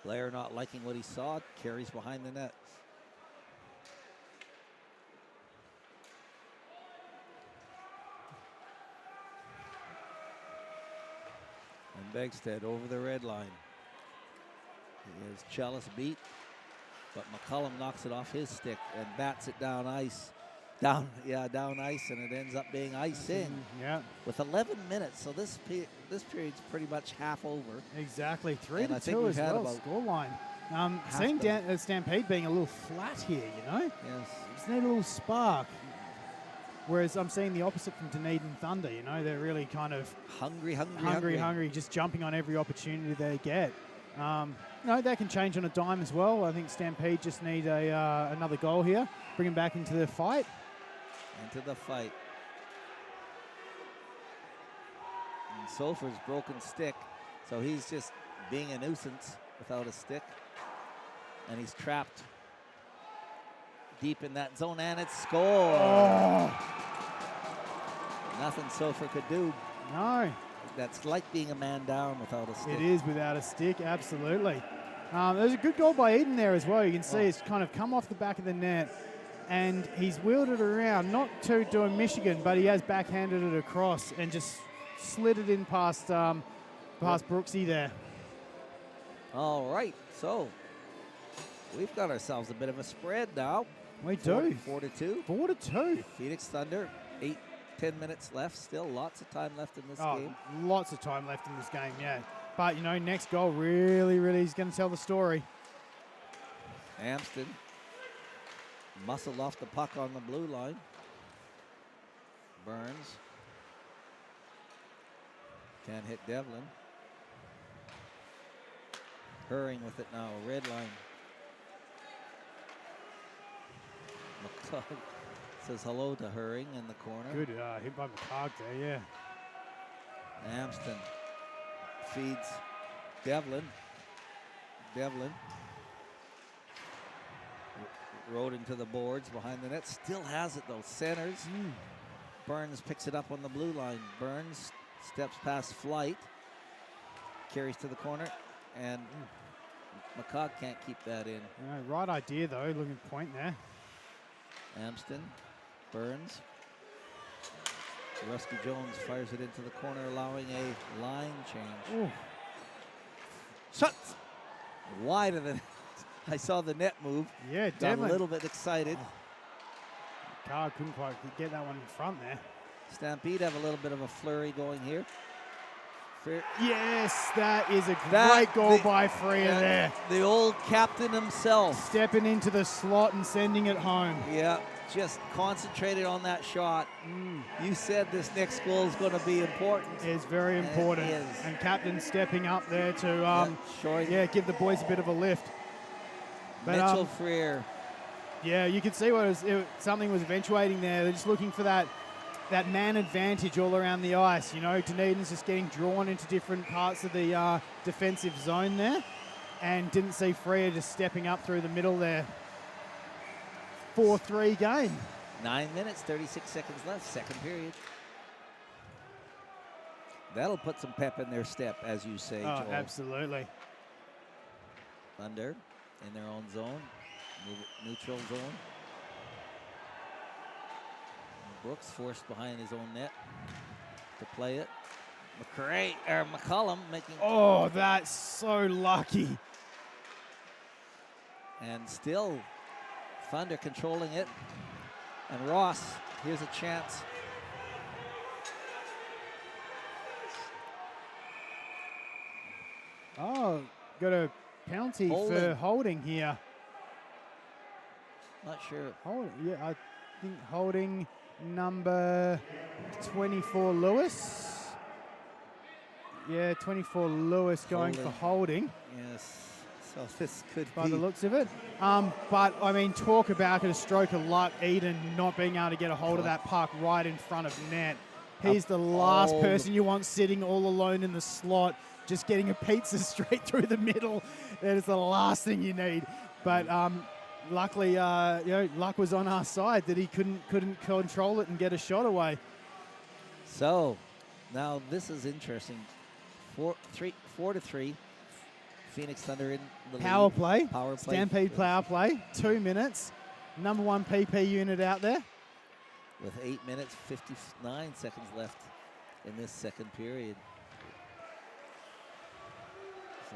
Blair not liking what he saw, carries behind the net. And Begstead over the red line. He has Chalice beat, but McCullum knocks it off his stick and bats it down ice. Down ice, and it ends up being ice in. Yeah. With 11 minutes, so this period's pretty much half over. Exactly, 3-2 as well, scoreline. Seeing Stampede being a little flat here, Yes. Just need a little spark. Whereas I'm seeing the opposite from Dunedin Thunder, they're really kind of hungry, just jumping on every opportunity they get. That can change on a dime as well. I think Stampede just need another goal here, bring him back into the fight. And Sofer's broken stick, so he's just being a nuisance without a stick. And he's trapped deep in that zone, and it's scored. Oh. Nothing Sofer could do. No. That's like being a man down without a stick. It is without a stick, absolutely. There's a good goal by Eden there as well. You can see it's kind of come off the back of the net, and he's wheeled it around, not to doing Michigan, but he has backhanded it across and just slid it in past Brooksy there. All right, so we've got ourselves a bit of a spread now. We do. 4-2. 4-2. Phoenix Thunder, 8-10 minutes left. Still lots of time left in this game. Lots of time left in this game, yeah. But, next goal really is going to tell the story. Amston muscled off the puck on the blue line. Burns can't hit Devlin. Hurrying with it now, red line. McClug says hello to Hurring in the corner. Good hit by McClug there, yeah. Amston feeds Devlin. Rode into the boards behind the net. Still has it though. Centers. Burns picks it up on the blue line. Burns steps past Flight. Carries to the corner. And McCog can't keep that in. Yeah, right idea though. Looking point there. Amston. Burns. Rusty Jones fires it into the corner, allowing a line change. Ooh. Shots wider than I saw the net move. Yeah, Got Devlin. a little bit excited. Car couldn't quite get that one in front there. Stampede have a little bit of a flurry going here. Yes, that is a great goal by Freya there. The old captain himself. Stepping into the slot and sending it home. Yeah, just concentrated on that shot. You said this next goal is going to be important. It's very important. It is. And captain stepping up there to give the boys a bit of a lift. But, Mitchell Freer. Yeah, you could see something was eventuating there. They're just looking for that man advantage all around the ice. You know, Dunedin's just getting drawn into different parts of the defensive zone there, and didn't see Freya just stepping up through the middle there. 4-3 game. 9 minutes, 36 seconds left, second period. That'll put some pep in their step, as you say, Oh, Joel. absolutely. Thunder in their own zone, neutral zone. Brooks forced behind his own net to play it. McCullum making... Oh, that's so lucky. And still Thunder controlling it. And Ross, here's a chance. Oh, got a penalty for holding here. Not sure. Yeah, I think holding number 24 Lewis. Yeah, 24 Lewis going for holding. Yes, so this could by the looks of it. But I mean, talk about a stroke of luck, Eden not being able to get a hold of that puck right in front of net. He's the last person you want sitting all alone in the slot, just getting a pizza straight through the middle. That is the last thing you need. But luckily, luck was on our side that he couldn't control it and get a shot away. So now this is interesting. 4-3. Phoenix Thunder in the Power lead. play. Power play. Stampede power play. 2 minutes. Number 1 PP unit out there. With 8 minutes, 59 seconds left in this second period. So,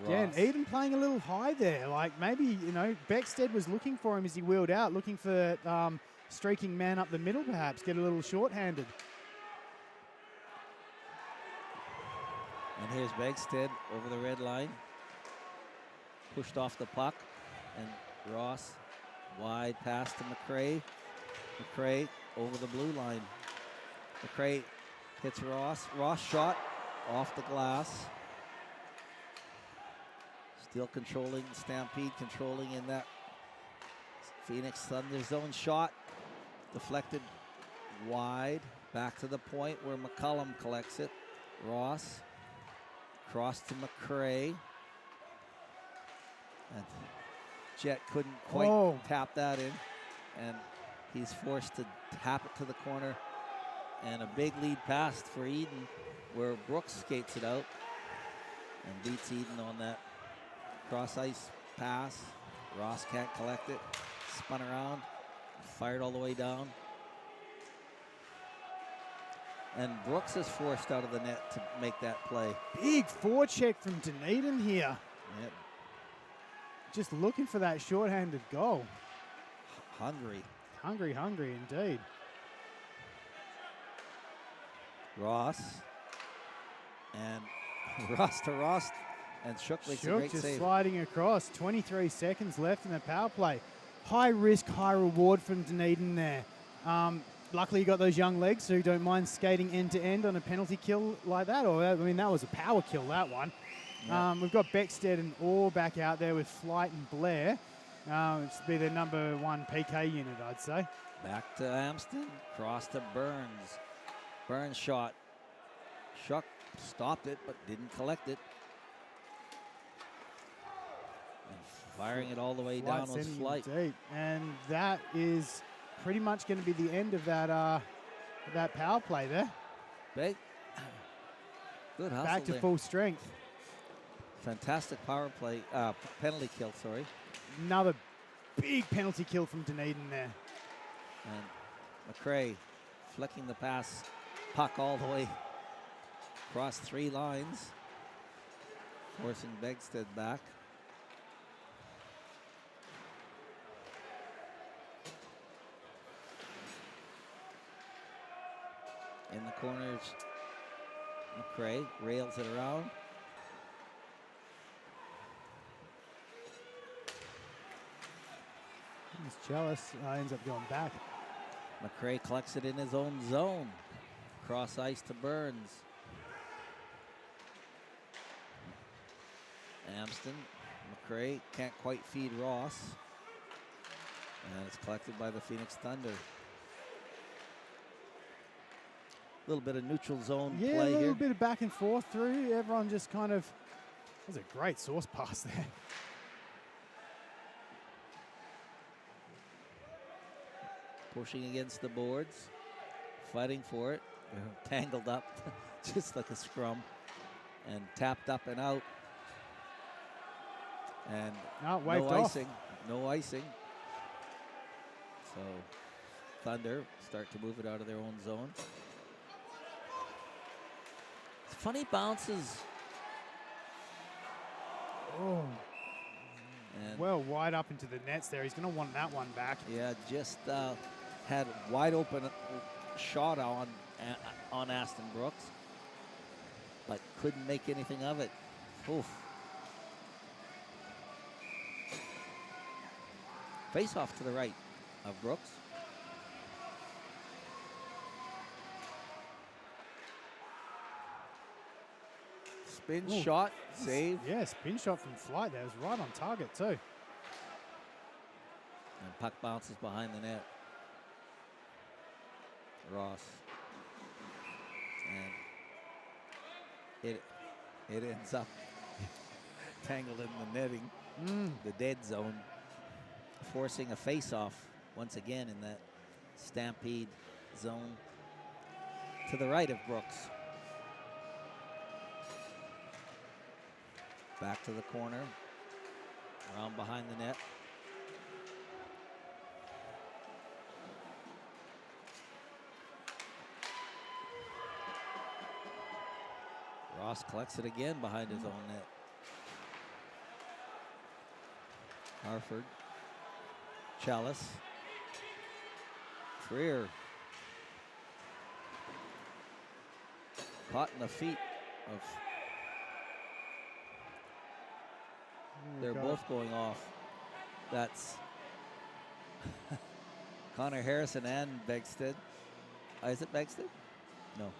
yeah, and Eden playing a little high there. Like maybe, Beckstead was looking for him as he wheeled out, looking for streaking man up the middle perhaps, get a little short-handed. And here's Beckstead over the red line. Pushed off the puck. And Ross, wide pass to McCrae. McCrae over the blue line. McCrae hits Ross. Ross shot off the glass. Still controlling Stampede, controlling in that Phoenix Thunder zone shot. Deflected wide. Back to the point where McCullum collects it. Ross. Cross to McCrae. And Jet couldn't quite tap that in. And he's forced to tap it to the corner. And a big lead pass for Eden, where Brooks skates it out and beats Eden on that cross ice pass. Ross can't collect it. Spun around, fired all the way down. And Brooks is forced out of the net to make that play. Big forecheck from Dunedin here. Yep. Just looking for that short-handed goal. Hungry. Hungry indeed. Ross. And Ross to Ross. And Shook makes a great just save. Sliding across. 23 seconds left in the power play. High risk, high reward from Dunedin there. Luckily, you got those young legs who don't mind skating end to end on a penalty kill like that. That was a power kill, that one. Yep. We've got Beckstead and Orr back out there with Flight and Blair. It should be their number 1 PK unit, I'd say. Back to Amston. Cross to Burns. Burns shot. Shuck Stopped it, but didn't collect it. And firing it all the way down was Flight. Deep. And that is pretty much going to be the end of that that power play there. Big. Good hustle Back to there. full strength. Fantastic power play, penalty kill, sorry. Another big penalty kill from Dunedin there. And McRae flicking the pass, puck all the way across 3 lines, forcing Begstead back. In the corners, McRae rails it around. Chalice ends up going back. McRae collects it in his own zone. Cross ice to Burns. Amston, McRae can't quite feed Ross. And it's collected by the Phoenix Thunder. A little bit of neutral zone Yeah, play a little here. bit of back and forth through. Everyone just kind of, that was a great source pass there. Pushing against the boards, fighting for it. They're tangled up, just like a scrum, and tapped up and out. And Waved no off. icing, no icing. So Thunder start to move it out of their own zone. Funny bounces. Oh, And well, wide up into the nets there. He's going to want that one back. yeah, just had wide open shot on Aston Brooks, but couldn't make anything of it. Oof. Face off to the right of Brooks. Spin Ooh. shot, save. Yeah, spin shot from Flight there. It was right on target too. And puck bounces behind the net. Ross. And it ends up tangled in the netting, the dead zone, forcing a face-off once again in that Stampede zone to the right of Brooks. Back to the corner, around behind the net. Ross collects it again behind his own net. Harford, Chalice, Freer. Caught in the feet of, they're both going off. That's Connor Harrison and Begstead. Is it Begstead? No.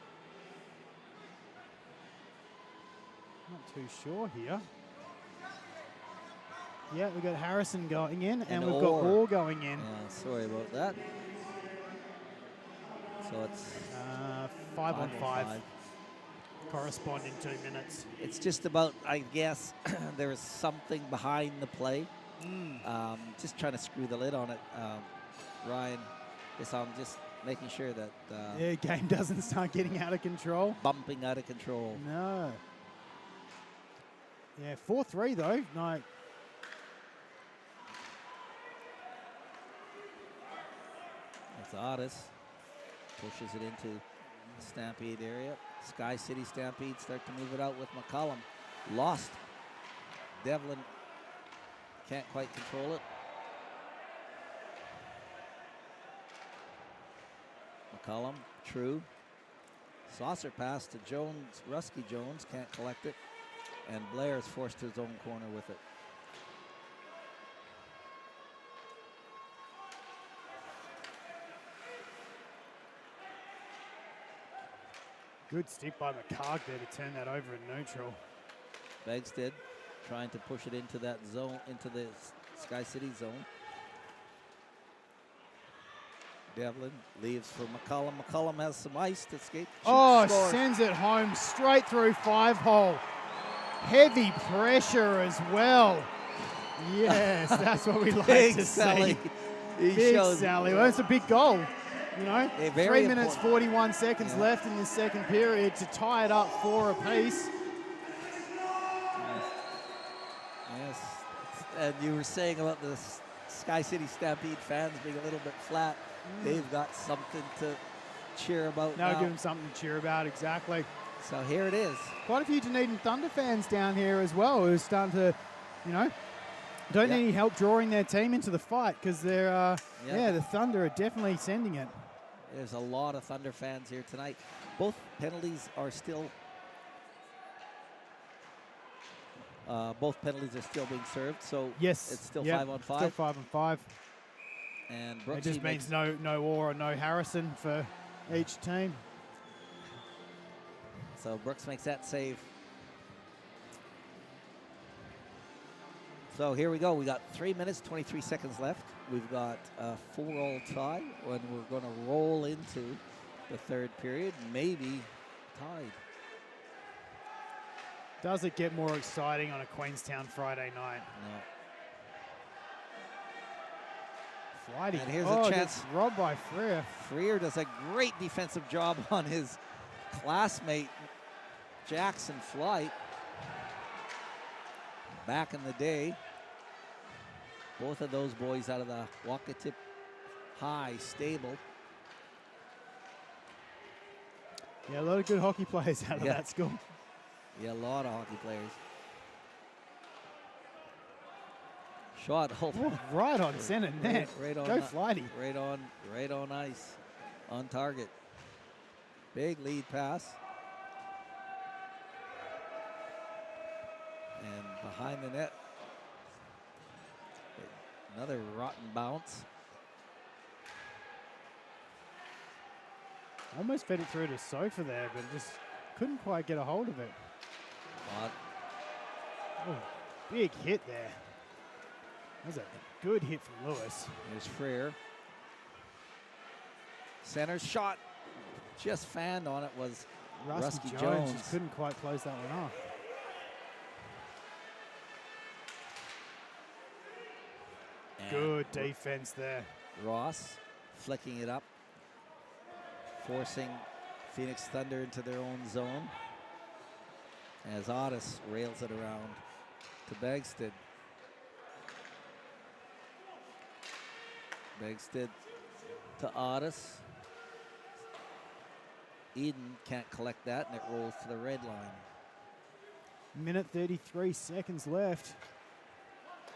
Not too sure here. Yeah, we've got Harrison going in, and we've got Orr going in. Yeah, sorry about that. So it's 5 on 5. Corresponding 2 minutes. It's just about, I guess, there is something behind the play. Just trying to screw the lid on it. Ryan, guess I'm just making sure that Yeah, game doesn't start getting out of control. bumping out of control. No. Yeah, 4-3 though. No. It's Otis. Pushes it into the Stampede area. SkyCity Stampede start to move it out with McCollum. Lost. Devlin can't quite control it. McCollum, True. Saucer pass to Jones, Rusky Jones, can't collect it. And Blair is forced to his own corner with it. Good stick by McCarg there to turn that over in neutral. Begstead trying to push it into that zone, into the SkyCity zone. Devlin leaves for McCullum. McCullum has some ice to skate. Oh, Score. sends it home straight through 5-hole. Heavy pressure as well. Yes, that's what we like Big to Sally. see. Big Sally. Well, it's a big goal. You know, 3 minutes, 41 seconds left in the second period to tie it up 4 apiece. Yes. And you were saying about the SkyCity Stampede fans being a little bit flat. They've got something to cheer about now. Give them something to cheer about, exactly. So here it is. Quite a few Dunedin Thunder fans down here as well who are starting to, you know, don't need any help drawing their team into the fight because they're, the Thunder are definitely sending it. There's a lot of Thunder fans here tonight. Both penalties are still being served. So yes, it's still 5-on-5. Still 5-on-5. And Brooksy it just means no Orr or no Harrison for each team. So Brooks makes that save. So here we go. We got 3 minutes, 23 seconds left. We've got a 4-all tie, and we're going to roll into the third period, maybe tied. Does it get more exciting on a Queenstown Friday night? No. Flighty. And here's a chance. Robbed by Freer. Freer does a great defensive job on his classmate, Jackson Flight. Back in the day, both of those boys out of the Wakatip High stable. Yeah, a lot of good hockey players out of that school. Yeah, a lot of hockey players. Shot right on center net. Right on, go Flighty. Right on ice. On target. Big lead pass. And behind the net, another rotten bounce. Almost fed it through to Sofa there, but just couldn't quite get a hold of it. Oh, big hit there. That was a good hit from Lewis. There's Freer. Center shot, just fanned on it, was Rusky Jones. Just couldn't quite close that one off. Good defense there. Ross flicking it up, forcing Phoenix Thunder into their own zone as Otis rails it around to Begsted. Begsted to Otis. Eden can't collect that, and it rolls to the red line. Minute 33 seconds left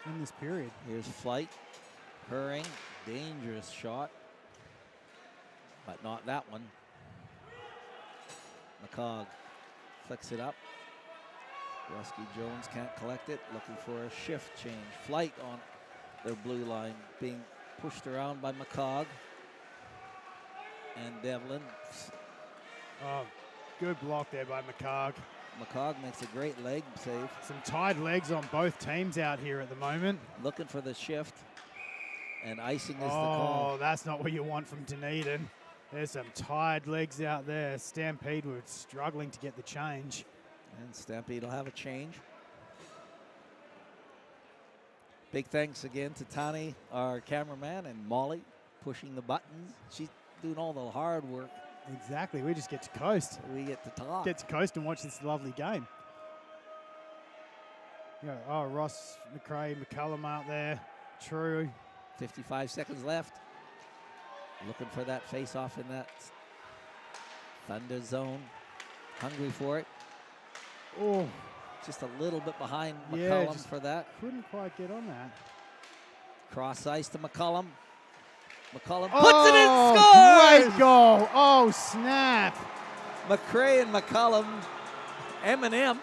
in this period. Here's Flight, hurrying, dangerous shot, but not that one. McCog flicks it up. Rusky Jones can't collect it, looking for a shift change. Flight on their blue line, being pushed around by McCog and Devlin. Oh, good block there by McCog. McCog makes a great leg save. Some tied legs on both teams out here at the moment. Looking for the shift, and icing is the call. Oh, that's not what you want from Dunedin. There's some tied legs out there. Stampede were struggling to get the change. And Stampede will have a change. Big thanks again to Tani, our cameraman, and Molly pushing the buttons. She's doing all the hard work. Exactly. We just get to coast. We get to talk. Get to coast and watch this lovely game. Yeah. Oh, Ross, McRae, McCullum out there. True. 55 seconds left. Looking for that face-off in that Thunder zone. Hungry for it. Oh. Just a little bit behind McCullum for that. Couldn't quite get on that. Cross ice to McCullum. McCullum puts it in, scores! Great goal. Oh, snap. McRae and McCullum, M&M.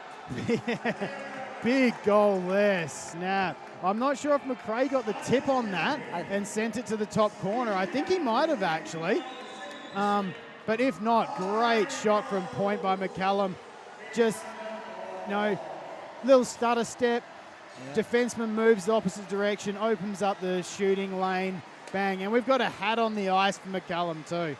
Big goal there, snap. I'm not sure if McRae got the tip on that and sent it to the top corner. I think he might have actually. But if not, great shot from point by McCullum. Just, little stutter step. Yeah. Defenseman moves the opposite direction, opens up the shooting lane. Bang. And we've got a hat on the ice for McCullum too.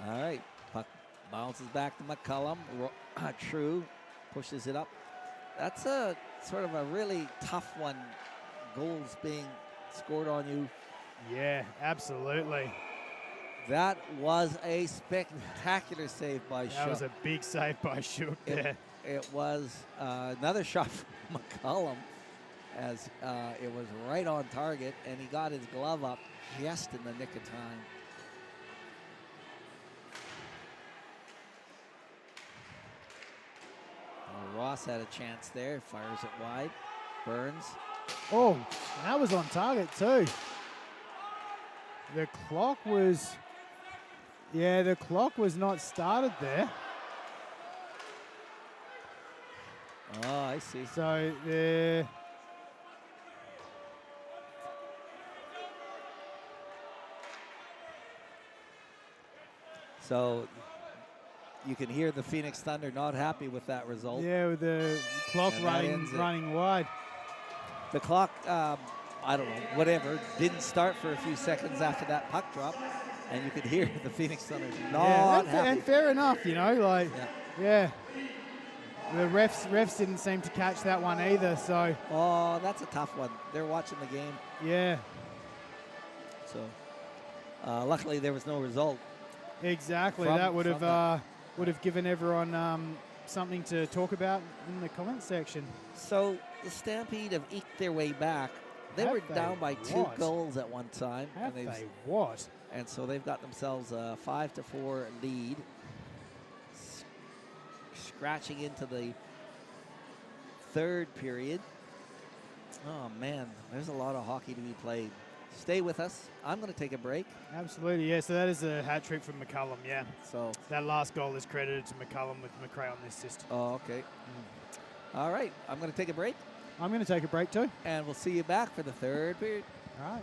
All right, puck bounces back to McCullum. True pushes it up. That's a sort of a really tough one. Goals being scored on you. Yeah, absolutely. That was a spectacular save by Shook. That was a big save by Shook there. It was another shot from McCullum, as it was right on target, and he got his glove up just in the nick of time. Ross had a chance there, fires it wide. Burns. Oh, that was on target too. The clock was, yeah, the clock was not started there. Oh, I see. So there. So you can hear the Phoenix Thunder not happy with that result. Yeah, with the clock And running wide. The clock, I don't know, whatever, didn't start for a few seconds after that puck drop, and you could hear the Phoenix Thunder not happy. And fair enough, you know, like, yeah. The refs didn't seem to catch that one either, so. Oh, that's a tough one. They're watching the game. Yeah. So, luckily there was no result. Exactly. That would have given everyone something to talk about in the comment section. So the Stampede have eked their way back. They were down by 2 goals at one time. Have they what? And so they've got themselves a 5-4 lead. Scratching into the third period. Oh man, there's a lot of hockey to be played. Stay with us. I'm going to take a break. Absolutely, yeah. So that is a hat trick from McCullum, yeah. So that last goal is credited to McCullum with McRae on the assist. Oh, okay. All right, I'm going to take a break. I'm going to take a break too. And we'll see you back for the third period. All right.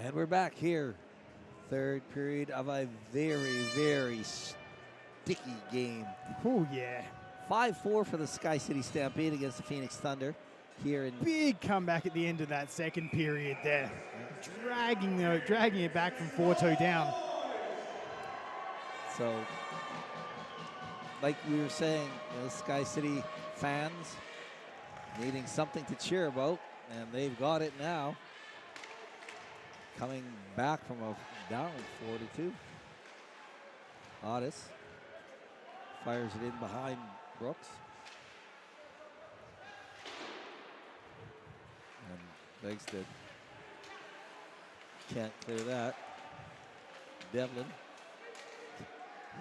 And we're back here. Third period of a very, very sticky game. Oh, yeah. 5-4 for the SkyCity Stampede against the Phoenix Thunder here in... Big comeback at the end of that second period there. Dragging it back from 4-2 down. So, like we were saying, the SkyCity fans needing something to cheer about, and they've got it now. Coming back from a down 4-2. Otis fires it in behind Brooks. And Begstead can't clear that. Devlin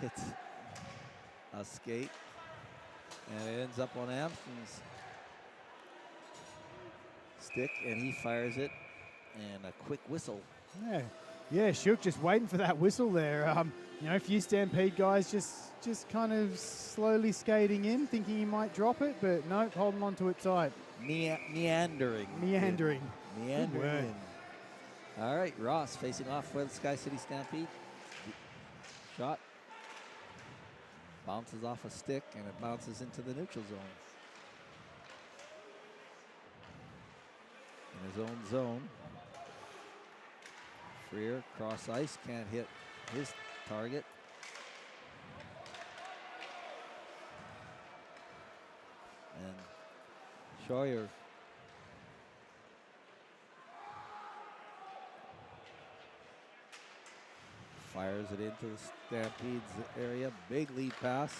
hits a skate, and it ends up on Amston's stick, and he fires it, and a quick whistle. Yeah, Shook just waiting for that whistle there. A few Stampede guys just kind of slowly skating in, thinking he might drop it, but no, holding on to it tight. Meandering. Meandering In. All right, Ross facing off for the SkyCity Stampede. Shot. Bounces off a stick, and it bounces into the neutral zone. In his own zone. Freer, cross ice, can't hit his target. And Scheuer fires it into the Stampede's area. Big lead pass,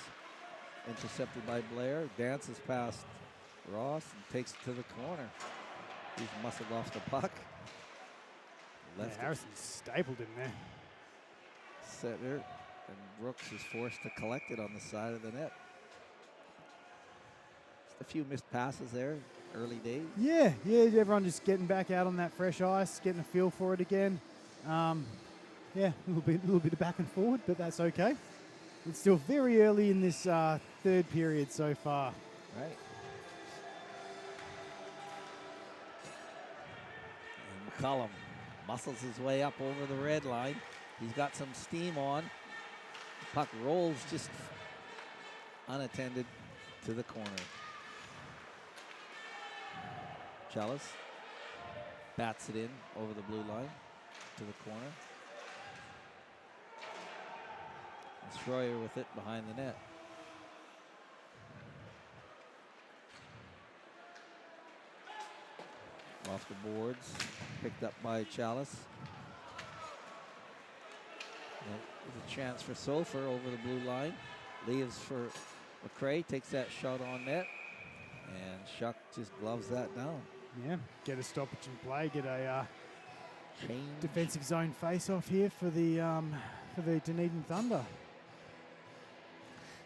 intercepted by Blair. Dances past Ross and takes it to the corner. He's muscled off the puck. Harrison stapled him there. Setter, and Brooks is forced to collect it on the side of the net. Just a few missed passes there, early days. Yeah, everyone just getting back out on that fresh ice, getting a feel for it again. A little bit of back and forward, but that's okay. It's still very early in this third period so far. Right. And McCollum muscles his way up over the red line. He's got some steam on. The puck rolls just unattended to the corner. Chalice bats it in over the blue line to the corner. And Schroyer with it behind the net. Off the boards, picked up by Chalice. There's a chance for Sulphur over the blue line. Leaves for McRae, takes that shot on net, and Shuck just gloves that down. Yeah, get a stoppage in play, get a Change. defensive zone face-off here for the Dunedin Thunder.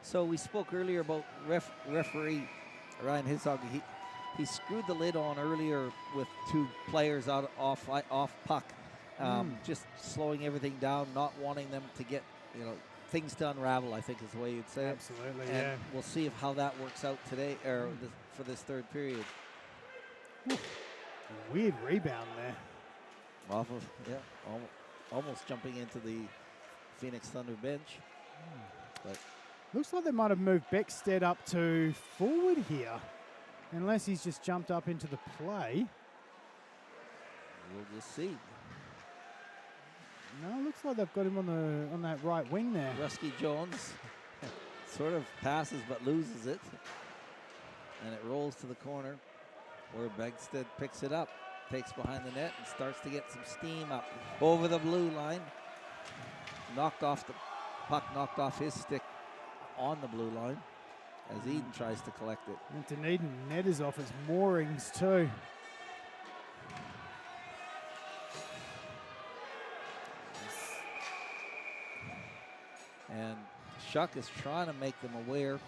So we spoke earlier about referee Ryan Hitzog. He screwed the lid on earlier with two players out off puck, just slowing everything down, not wanting them to get things to unravel, I think is the way you'd say it. Absolutely, and yeah. We'll see how that works out today, or for this third period. Weird rebound there. Off of, almost jumping into the Phoenix Thunder bench. But Looks like they might have moved Beckstead up to forward here, unless he's just jumped up into the play. we'll just see. No, it looks like they've got him on that right wing there. Rusky Jones sort of passes but loses it. And it rolls to the corner where Beckstead picks it up, takes behind the net and starts to get some steam up over the blue line. Knocked off the puck, knocked off his stick on the blue line as Eden tries to collect it. And Dunedin net is off its moorings too. And Shuck is trying to make them aware.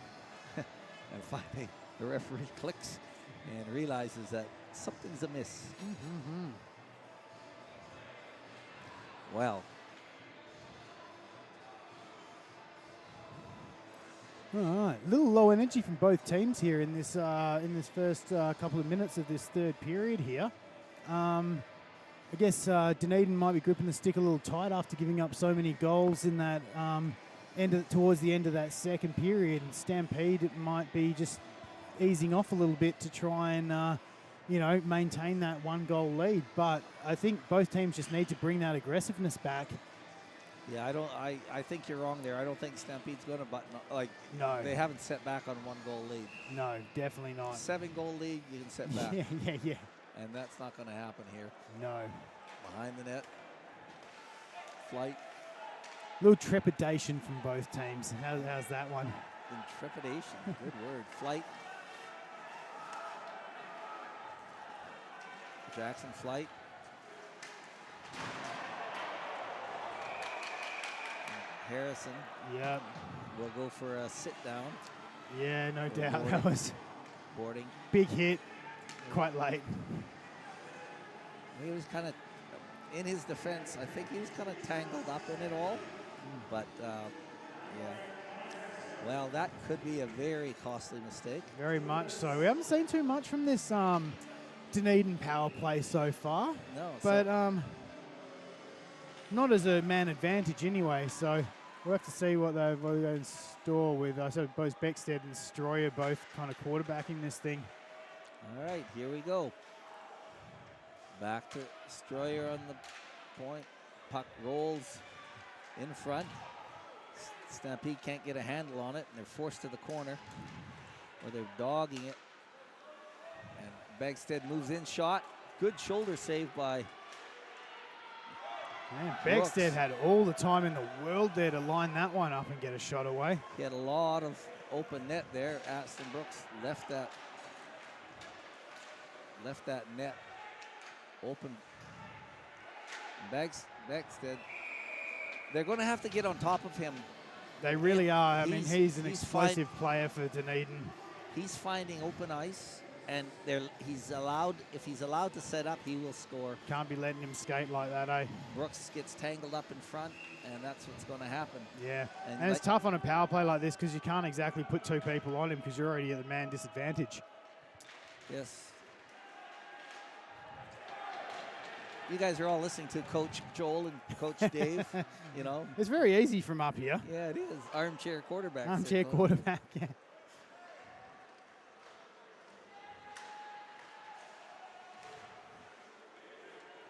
And finally, the referee clicks and realizes that something's amiss. Well. All right, a little low energy from both teams here in this first couple of minutes of this third period here. I guess Dunedin might be gripping the stick a little tight after giving up so many goals in that towards the end of that second period. And Stampede might be just easing off a little bit to try and maintain that 1-goal lead. But I think both teams just need to bring that aggressiveness back. Yeah, I think you're wrong there. I don't think Stampede's going to button up. No. They haven't set back on 1-goal lead. No, definitely not. 7-goal lead, you can set back. Yeah. And that's not going to happen here. No. Behind the net. Flight. Little trepidation from both teams. How's that one? Intrepidation. Good word. Flight. Jackson Flight. Harrison. Yep. Will go for a sit down. Yeah, no doubt. Boarding. That was Boarding. big hit. Quite late. He was kind of, in his defense, I think he was kind of tangled up in it all. But, yeah. Well, that could be a very costly mistake. Very much so. We haven't seen too much from this Dunedin power play so far. No. But not as a man advantage anyway. So we'll have to see what they've got in store with. So both Beckstead and Stroyer both kind of quarterbacking this thing. All right, here we go. Back to Stroyer on the point. Puck rolls in front. Stampede can't get a handle on it, and they're forced to the corner, or they're dogging it. And Beckstead moves in, shot. Good shoulder save by Man, Beckstead had all the time in the world there to line that one up and get a shot away. He had a lot of open net there. Aston Brooks left that net open. Beckstead, they're going to have to get on top of him. They really are. I mean, he's an explosive player for Dunedin. He's finding open ice, and if he's allowed to set up, he will score. Can't be letting him skate like that, eh? Brooks gets tangled up in front, and that's what's going to happen. Yeah, and it's tough on a power play like this because you can't exactly put two people on him because you're already at the man disadvantage. Yes. You guys are all listening to Coach Joel and Coach Dave, you know. It's very easy from up here. Yeah, it is. Armchair quarterback. Armchair quarterback, yeah.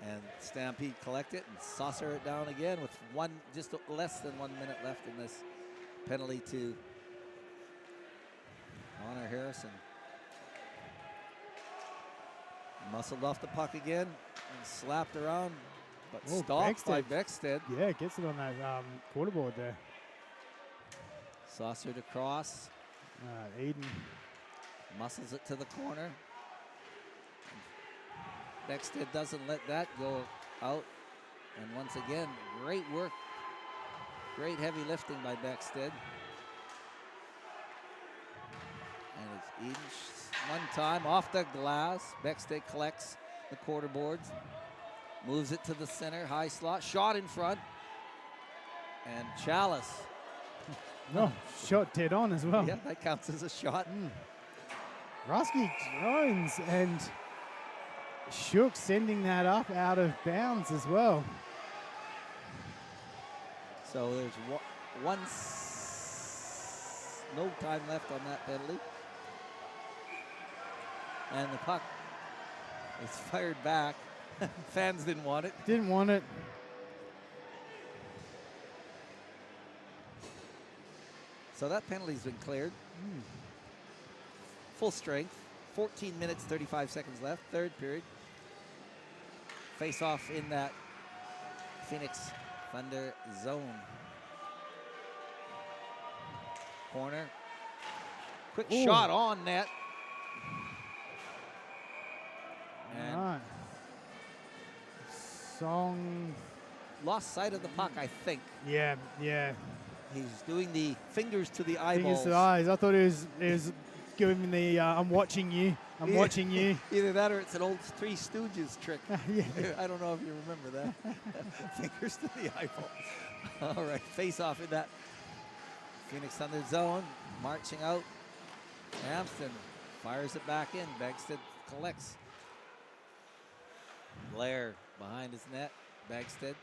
And Stampede collect it and saucer it down again with just less than 1 minute left in this penalty to Connor Harrison. Muscled off the puck again and slapped around, but stopped by Beckstead. Yeah, gets it on that quarterboard there. Saucered across. Eden Muscles it to the corner. Beckstead doesn't let that go out. And once again, great work. Great heavy lifting by Beckstead. And it's Eden one time off the glass. Beckstead collects the quarter boards. Moves it to the center, high slot. Shot in front. And Chalice. No, shot dead on as well. Yeah, that counts as a shot. Rusky Jones and Shook sending that up out of bounds as well. So there's no time left on that penalty. And the puck is fired back. Fans didn't want it. Didn't want it. So that penalty's been cleared. Full strength. 14 minutes, 35 seconds left. Third period. Face off in that Phoenix Thunder zone. Corner. Quick shot on net. And all right. Song lost sight of the puck, I think. Yeah. He's doing the fingers to the eyeballs. Fingers to the eyes. I thought it was giving me the I'm watching you. I'm watching you. Either that or it's an old Three Stooges trick. Yeah. I don't know if you remember that. Fingers to the eyeballs. All right, face off in that Phoenix Thunder zone. Marching out. Hampton fires it back in. Beckstead collects. Blair Behind his net, Bagstead.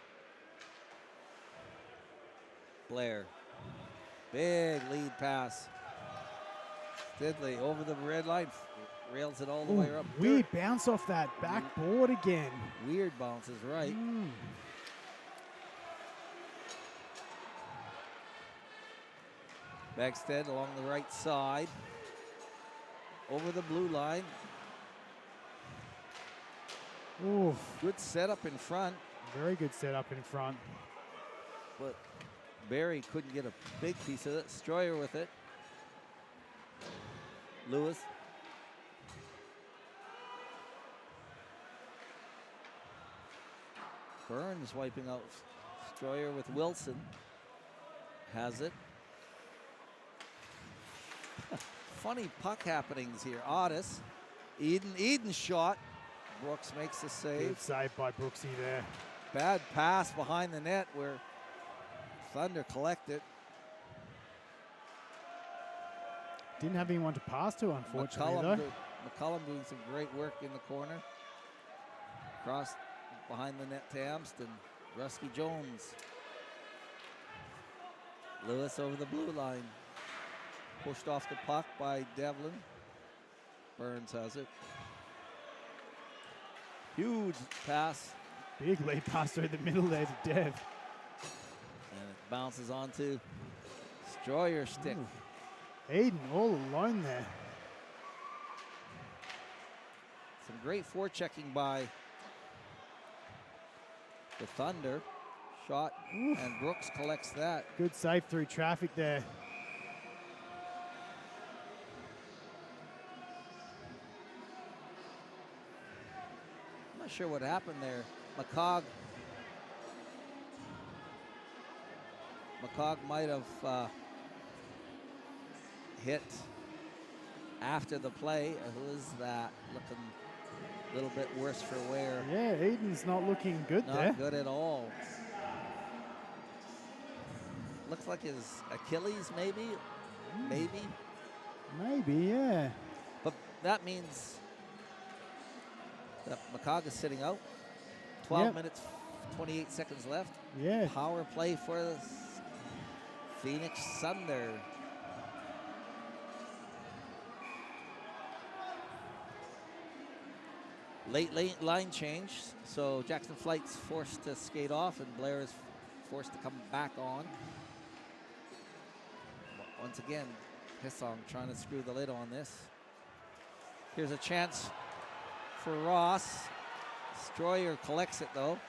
Blair. Big lead pass. Stidley over the red line. Rails it all the way up. Weird bounce off that backboard again. Weird bounces, right. Bagstead along the right side. Over the blue line. Oof. Good setup in front. Very good setup in front. But Barry couldn't get a big piece of it. Stroyer with it. Lewis. Burns wiping out Stroyer with Wilson. Has it. Funny puck happenings here. Otis. Eden shot. Brooks makes the save. Good save by Brooksy there. Bad pass behind the net where Thunder collected. Didn't have anyone to pass to, unfortunately, McCullum doing some great work in the corner. Cross behind the net to Amston. Rusky Jones. Lewis over the blue line. Pushed off the puck by Devlin. Burns has it. Huge pass. Big lead pass through the middle there to Dev. And it bounces onto Stroyer stick. Ooh. Eden all alone there. Some great forechecking by the Thunder. Shot, and Brooks collects that. Good save through traffic there. I'm not sure what happened there. McCog might have hit after the play. Who is that? Looking a little bit worse for wear. Yeah, Eden's not looking good there. Not good at all. Looks like his Achilles, maybe. Maybe, yeah. But that means that McCog is sitting out. 12 minutes, 28 seconds left. Yeah. Power play for the Phoenix Thunder. Late line change, so Jackson Flight's forced to skate off and Blair is forced to come back on. Once again, Hissong trying to screw the lid on this. Here's a chance for Ross. Stroyer collects it though.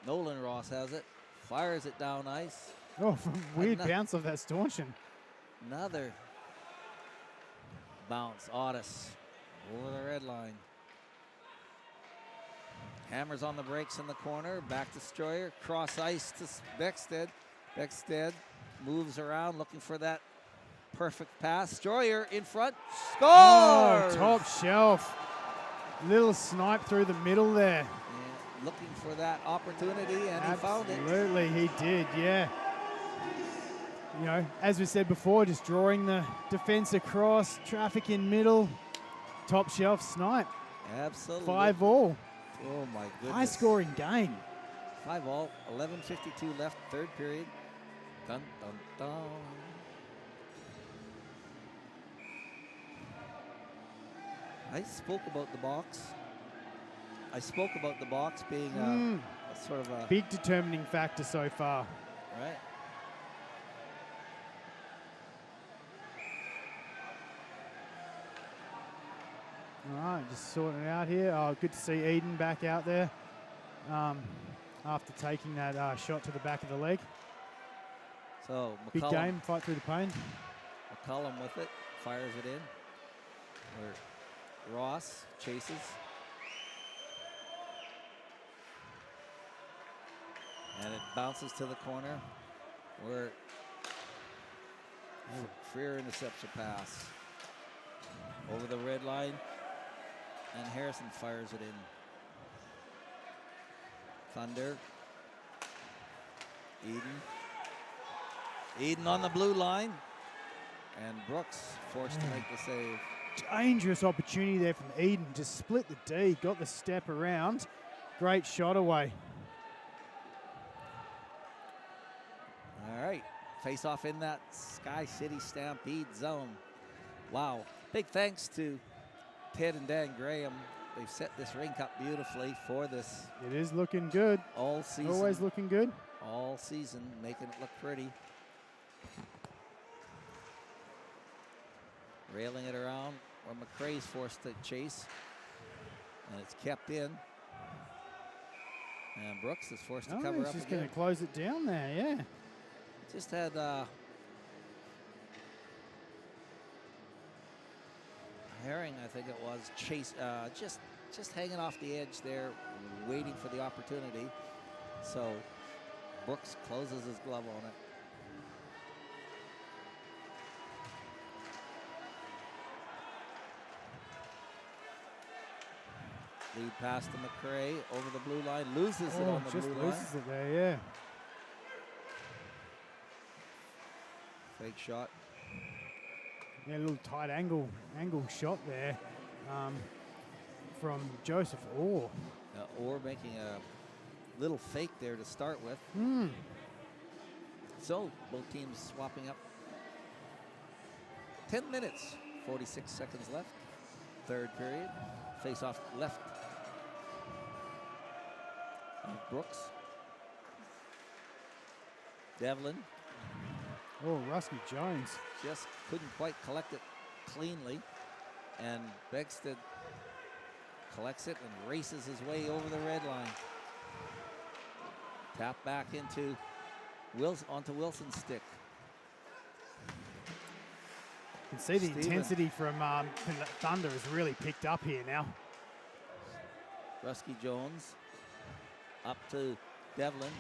Nolan Ross has it, fires it down ice. Oh, weird bounce of that stanchion. Another bounce, Otis over the red line. Hammers on the brakes in the corner, back to Stroyer, cross ice to Beckstead. Beckstead moves around looking for that perfect pass. Stroyer in front, scores! Oh, top shelf. Little snipe through the middle there. And looking for that opportunity, and he found it. Absolutely, he did, yeah. You know, as we said before, just drawing the defense across, traffic in middle, top shelf snipe. Absolutely. 5-all. Oh my goodness. High scoring game. 5-all, 11:52 left, third period. Dun, dun, dun. I spoke about the box. I spoke about the box being a sort of a... Big determining factor so far. Right. All right, just sorting it out here. Oh, good to see Eden back out there after taking that shot to the back of the leg. So McCullum, big game, fight through the pain. McCullum with it, fires it in. Where Ross chases. And it bounces to the corner where Freer intercepts a pass. Over the red line. And Harrison fires it in. Thunder. Eden on the blue line. And Brooks forced to make the save. dangerous opportunity there from Eden. Just split the D, got the step around. Great shot away. All right, face off in that SkyCity Stampede zone. Wow, big thanks to Ted and Dan Graham. They've set this rink up beautifully for this. It is looking good. All season. Always looking good. All season, making it look pretty. Railing it around where McRae's forced to chase. And it's kept in. And Brooks is forced to cover up. He's just going to close it down there, yeah. Just had Herring, I think it was, chase, just hanging off the edge there, waiting for the opportunity. So Brooks closes his glove on it. Lead pass to McRae over the blue line, loses it on the blue line. Loses it there, yeah. Fake shot. Yeah, a little tight angle shot there from Joseph Orr. Orr making a little fake there to start with. So both teams swapping up. 10 minutes, 46 seconds left. Third period. Face off left of Brooks. Devlin. Oh, Rusky Jones. Just couldn't quite collect it cleanly. And Begsted collects it and races his way over the red line. Tap back into onto Wilson's stick. You can see the intensity from Thunder has really picked up here now. Rusky Jones up to Devlin.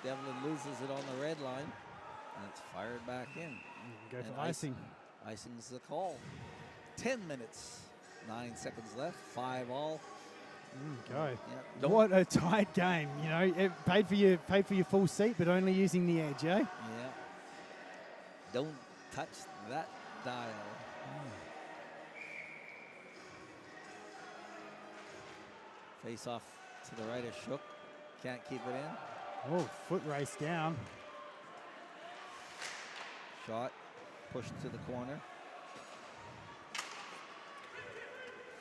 Devlin loses it on the red line. And it's fired back in. Go for icing. Icing's the call. 10 minutes, 9 seconds left, 5 all. Go. Yeah, what a tight game. You know, it paid for your full seat, but only using the edge, eh? Yeah. Don't touch that dial. Face off to the right of Shook. Can't keep it in. Oh, foot race down. Shot pushed to the corner.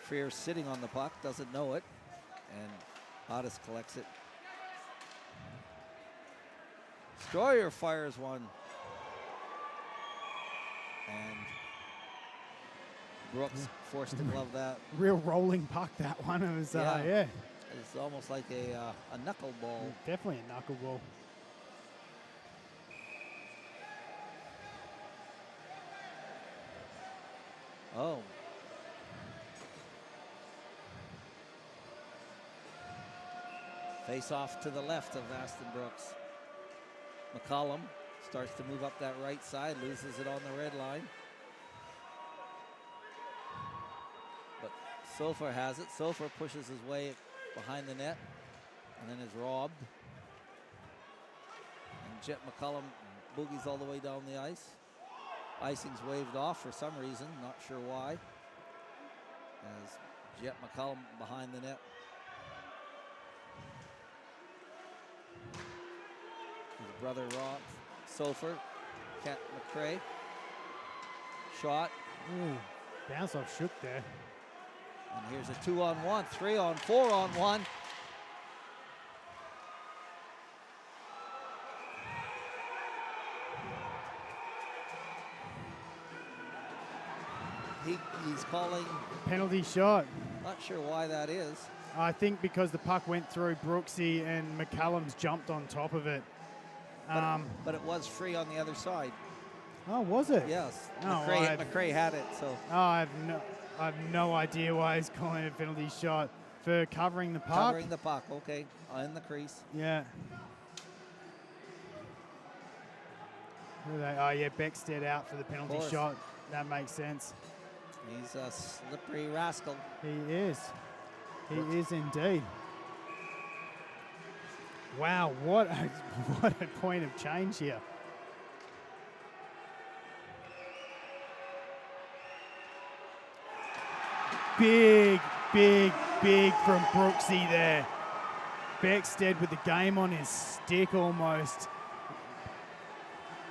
Freer sitting on the puck, doesn't know it. And Otis collects it. Destroyer fires one. And Brooks forced to glove that. Real rolling puck, that one. It was, yeah. It's almost like a knuckleball. Definitely a knuckleball. Oh. Face off to the left of Aston Brooks. McCollum starts to move up that right side, loses it on the red line. But Sofer has it. Sofer pushes his way behind the net and then is robbed. And Jet McCollum boogies all the way down the ice. Icing's waved off for some reason, not sure why. As Jet McCollum behind the net. His brother Rob Sofer, Kent McRae. Shot. Ooh, bounce off Shook there. And here's a 2-on-1, 3-on, 4-on-1. He's calling penalty shot. Not sure why that is. I think because the puck went through Brooksy and McCallum's jumped on top of it. But it was free on the other side. Oh, was it? Yes. Oh, McRae had it. So. Oh, I have no idea why he's calling it a penalty shot for covering the puck. Covering the puck. Okay, in the crease. Yeah. Oh yeah, Beckstead out for the penalty shot. That makes sense. He's a slippery rascal. He is. He is indeed. Wow, what a point of change here. big, big, big from Brooksy there. Beckstead with the game on his stick almost.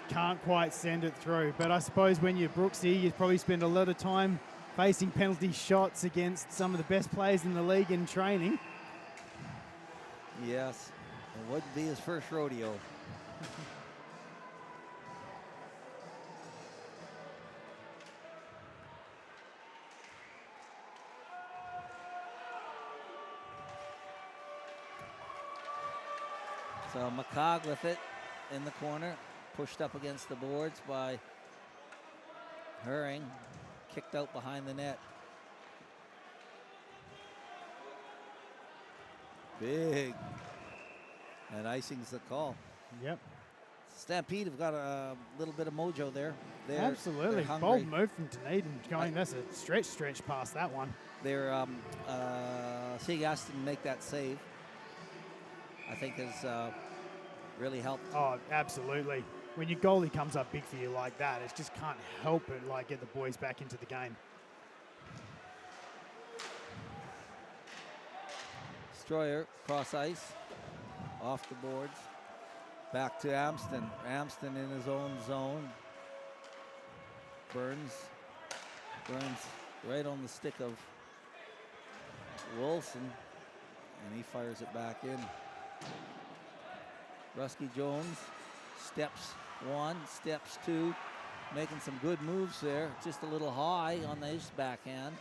Can't quite send it through. But I suppose when you're Brooksy, you probably spend a lot of time facing penalty shots against some of the best players in the league in training. Yes, it wouldn't be his first rodeo. So McCog with it in the corner, pushed up against the boards by Herring, kicked out behind the net. Big. And icing's the call. Yep. Stampede have got a little bit of mojo there. Absolutely. They're Bold move from Dunedin going. That's a stretch past that one. They're seeing Aston make that save, I think has really helped. Oh, absolutely. When your goalie comes up big for you like that, it just can't help but like get the boys back into the game. Stroyer, cross ice, off the boards. Back to Amston. Amston in his own zone. Burns right on the stick of Wilson, and he fires it back in. Rusky Jones, steps one, steps two, making some good moves there. Just a little high on his backhand.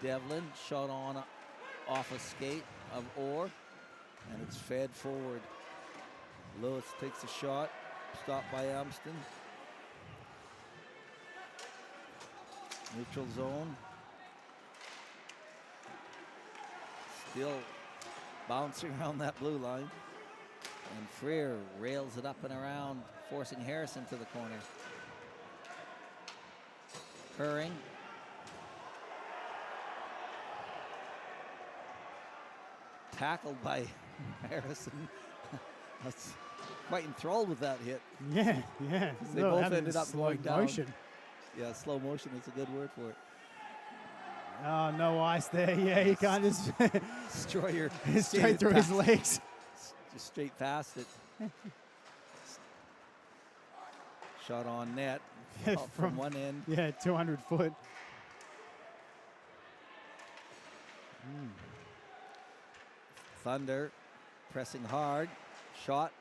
Devlin shot on off a skate of Orr, and it's fed forward. Lewis takes a shot, stopped by Amston. Neutral zone. Still bouncing around that blue line. And Freer rails it up and around, forcing Harrison to the corner. Herring. Tackled by Harrison. I was quite enthralled with that hit. Yeah. They both ended up slow going down. motion. Yeah, slow motion is a good word for it. Oh, no ice there. Yeah, you can't just Stroyer straight through his legs. Just straight past it. Shot on net from one end. Yeah, 200 foot. Thunder pressing hard. Shot.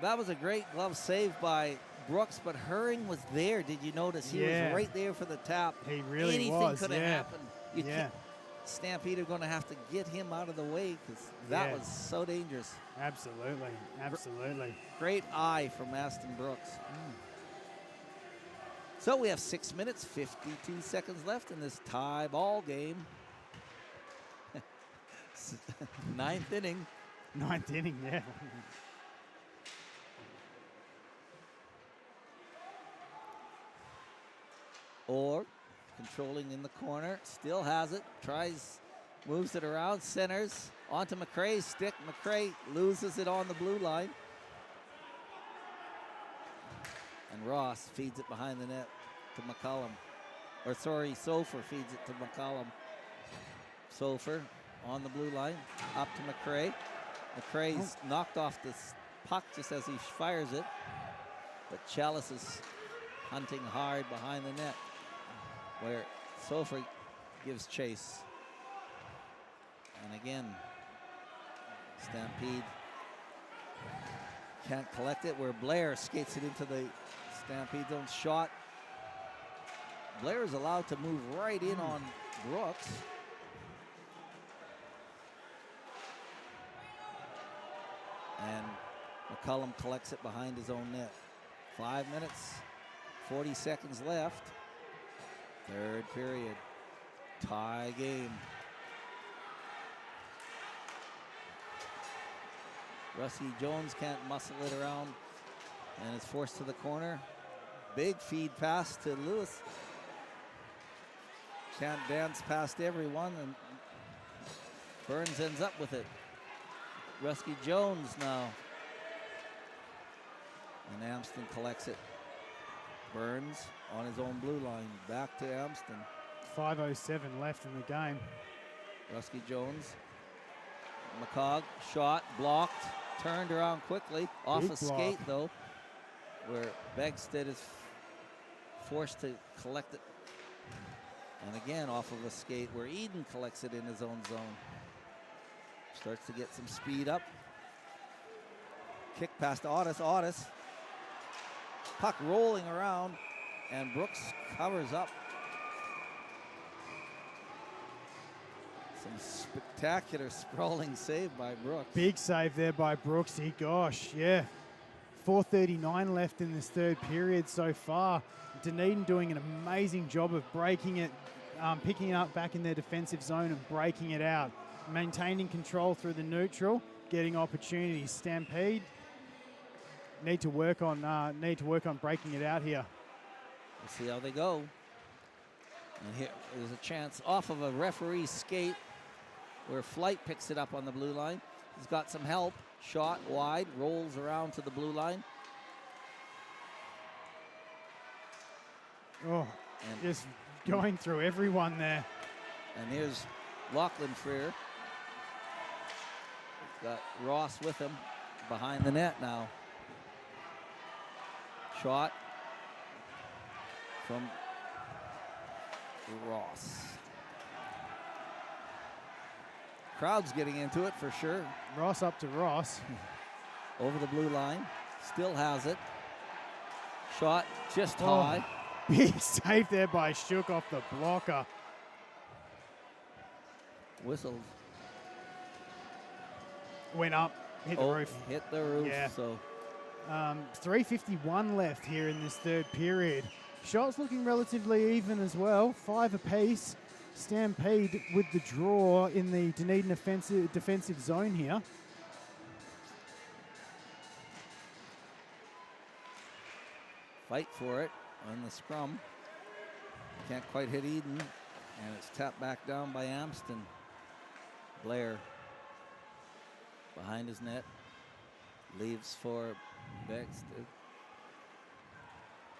That was a great glove save by Brooks, but Herring was there. Did you notice? He was right there for the tap. He really Anything was. could have happened. Yeah. Stampede are going to have to get him out of the way because that was so dangerous. Absolutely. Great eye from Aston Brooks. So we have 6 minutes, 52 seconds left in this tie ball game. Ninth inning. Yeah. Or controlling in the corner, still has it, moves it around, centers, onto McCrae's stick. McCrae loses it on the blue line. And Ross feeds it behind the net to McCollum. Sofer feeds it to McCollum. Sofer on the blue line, up to McCrae. McCrae's knocked off the puck just as he fires it. But Chalice is hunting hard behind the net, where Sofer gives chase. And again, Stampede can't collect it, where Blair skates it into the Stampede zone. Shot. Blair is allowed to move right in on Brooks. And McCollum collects it behind his own net. 5 minutes, 40 seconds left. Third period. Tie game. Rusty Jones can't muscle it around and is forced to the corner. Big feed pass to Lewis. Can't dance past everyone, and Burns ends up with it. Rusty Jones now. And Amston collects it. Burns on his own blue line. Back to Amston. 5:07 left in the game. Rusky Jones. McCog, shot, blocked, turned around quickly. Off Big a block. skate, though, where Begstead is forced to collect it. And again, off of a skate where Eden collects it in his own zone. Starts to get some speed up. Kick past Otis. Otis. Puck rolling around, and Brooks covers up. Some spectacular sprawling save by Brooks. Big save there by Brooksy. Gosh, yeah. 4:39 left in this third period so far. Dunedin doing an amazing job of breaking it, picking it up back in their defensive zone and breaking it out. Maintaining control through the neutral, getting opportunities. Stampede need to work on breaking it out here. We'll see how they go. And here there's a chance off of a referee's skate where Flight picks it up on the blue line. He's got some help. Shot wide, rolls around to the blue line. Oh, And just going through everyone there. And here's Lachlan Freer. Got Ross with him behind the net now. Shot from Ross. Crowd's getting into it for sure. Ross up to Ross. Over the blue line. Still has it. Shot just Oh. high. Big save there by Shook off the blocker. Whistled. Went up, hit the roof. Hit the roof. Yeah. So 3:51 left here in this third period. Shots looking relatively even as well. 5 apiece. Stampede with the draw in the Dunedin defensive zone here. Fight for it on the scrum. Can't quite hit Eden. And it's tapped back down by Amston. Blair behind his net. Leaves for Begstead.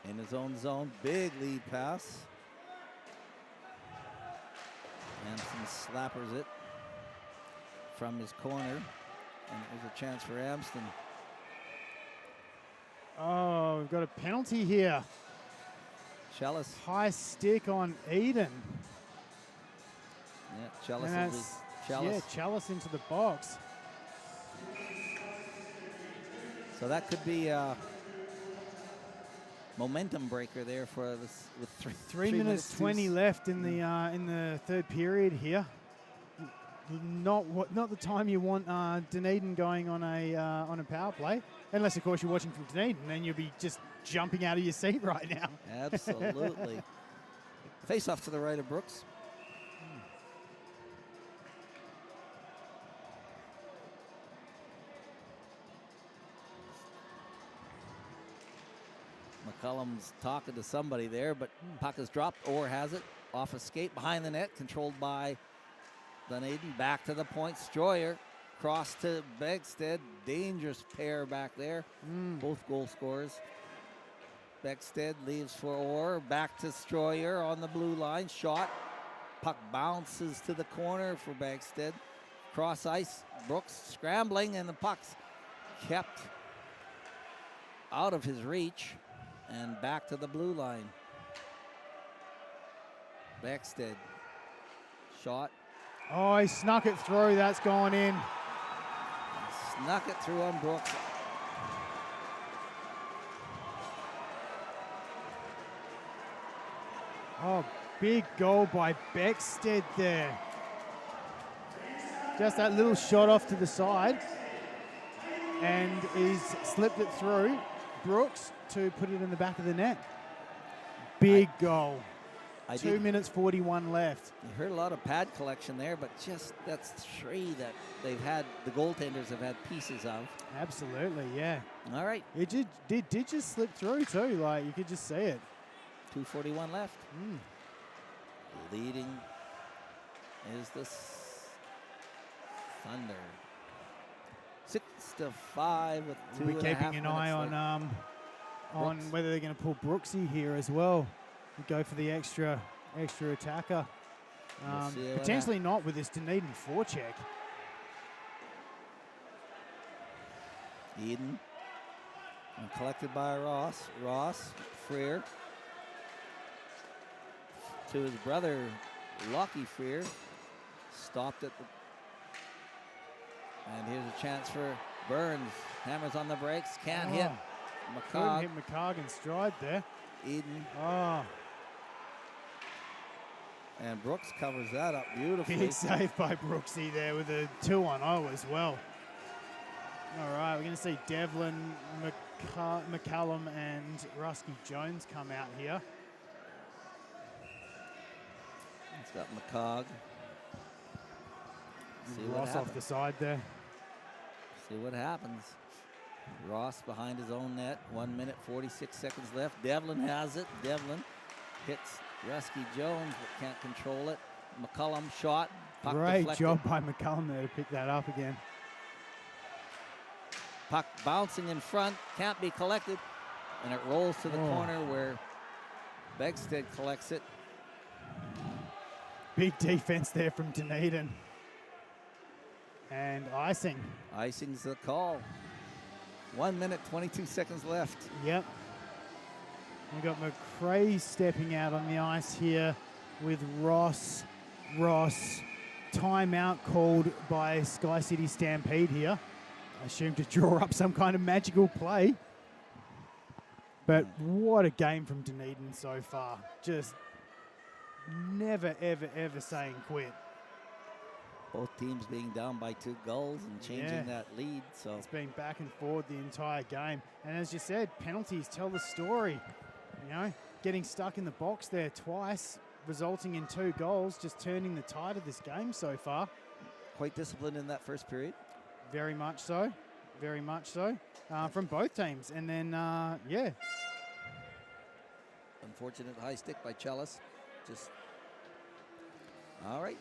In his own zone. Big lead pass. Amston slappers it from his corner. And there's a chance for Amston. Oh, we've got a penalty here. Chalice. High stick on Eden. Yeah, Chalice. And will be- that's, Chalice. yeah, Chalice into the box. So that could be a momentum breaker there for this with 3 minutes 20 left in the third period here. Not the time you want Dunedin going on a power play, unless of course you're watching from Dunedin, then you'll be just jumping out of your seat right now. Absolutely. Face off to the right of Brooks. McCullum's talking to somebody there, but puck is dropped. Orr has it off a skate behind the net, controlled by Dunedin. Back to the point. Stroyer cross to Begstead. Dangerous pair back there. Both goal scorers. Begstead leaves for Orr. Back to Stroyer on the blue line. Shot. Puck bounces to the corner for Begstead. Cross ice. Brooks scrambling, and the puck's kept out of his reach. And back to the blue line. Begstead. Shot. Oh, he snuck it through. That's gone in. Snuck it through on Brooks. Oh, big goal by Begstead there. Just that little shot off to the side. And he's slipped it through Brooks to put it in the back of the net. Big goal. 2 minutes 41 left. You heard a lot of pad collection there, but just that's 3 that they've had, the goaltenders have had pieces of. Absolutely, yeah. All right. It did just slip through too, like you could just see it. 2:41 left. Leading is the Thunder. 6-5 with 2.5 We'll be keeping an eye on Brooks. whether they're going to pull Brooksy here as well. We go for the extra extra attacker. We'll see what Potentially not with this Dunedin forecheck. Eden. And collected by Ross. Ross, Freer. To his brother, Lockie Freer. Stopped at the... And here's a chance for Burns. Hammers on the brakes. Can't hit. Couldn't McCog. hit McCog in stride there. Eden. Oh, And Brooks covers that up beautifully. big save by Brooksy there with a 2-on-0 as well. All right, we're going to see Devlin, McCallum, and Rusky Jones come out here. It's got McCog. See what Ross off happens. the side there. See what happens. Ross behind his own net. 1 minute, 46 seconds left. Devlin has it. Devlin hits Rusky Jones, but can't control it. McCullum shot. Puck Great deflected. job by McCallum there to pick that up again. Puck bouncing in front. Can't be collected. And it rolls to the corner where Begstead collects it. Big defense there from Dunedin. And icing. Icing's the call. 1 minute, 22 seconds left. Yep. We've got McRae stepping out on the ice here with Ross. Ross, timeout called by SkyCity Stampede here. I assume to draw up some kind of magical play. But what a game from Dunedin so far. Just never, ever, ever saying quit. Both teams being down by 2 goals and changing that lead. So It's been back and forward the entire game. And as you said, penalties tell the story. You know, getting stuck in the box there twice, resulting in 2 goals, just turning the tide of this game so far. quite disciplined in that first period. Very much so. Very much so. From both teams. And then, yeah. Unfortunate high stick by Chalice. Just, all right.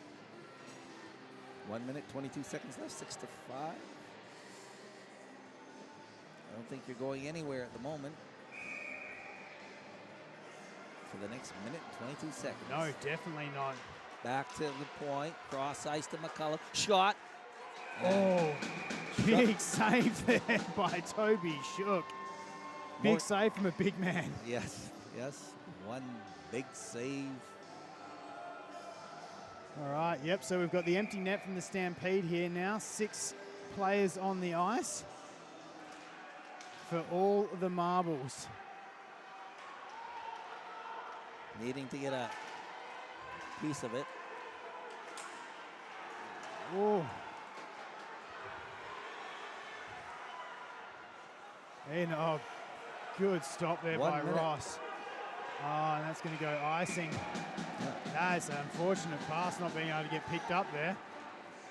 1 minute, 22 seconds left, 6-5. I don't think you're going anywhere at the moment. For the next minute, 22 seconds. No, definitely not. Back to the point, cross ice to McCullough. Shot. Oh, big save there by Toby Shook. Big save from a big man. Yes, yes. One big save. All right, yep, so we've got the empty net from the Stampede here now. 6 players on the ice for all the marbles. Needing to get a piece of it. Oh. And oh, good stop there 1 by minute. Ross. Oh, and that's going to go icing. That's an unfortunate pass not being able to get picked up there.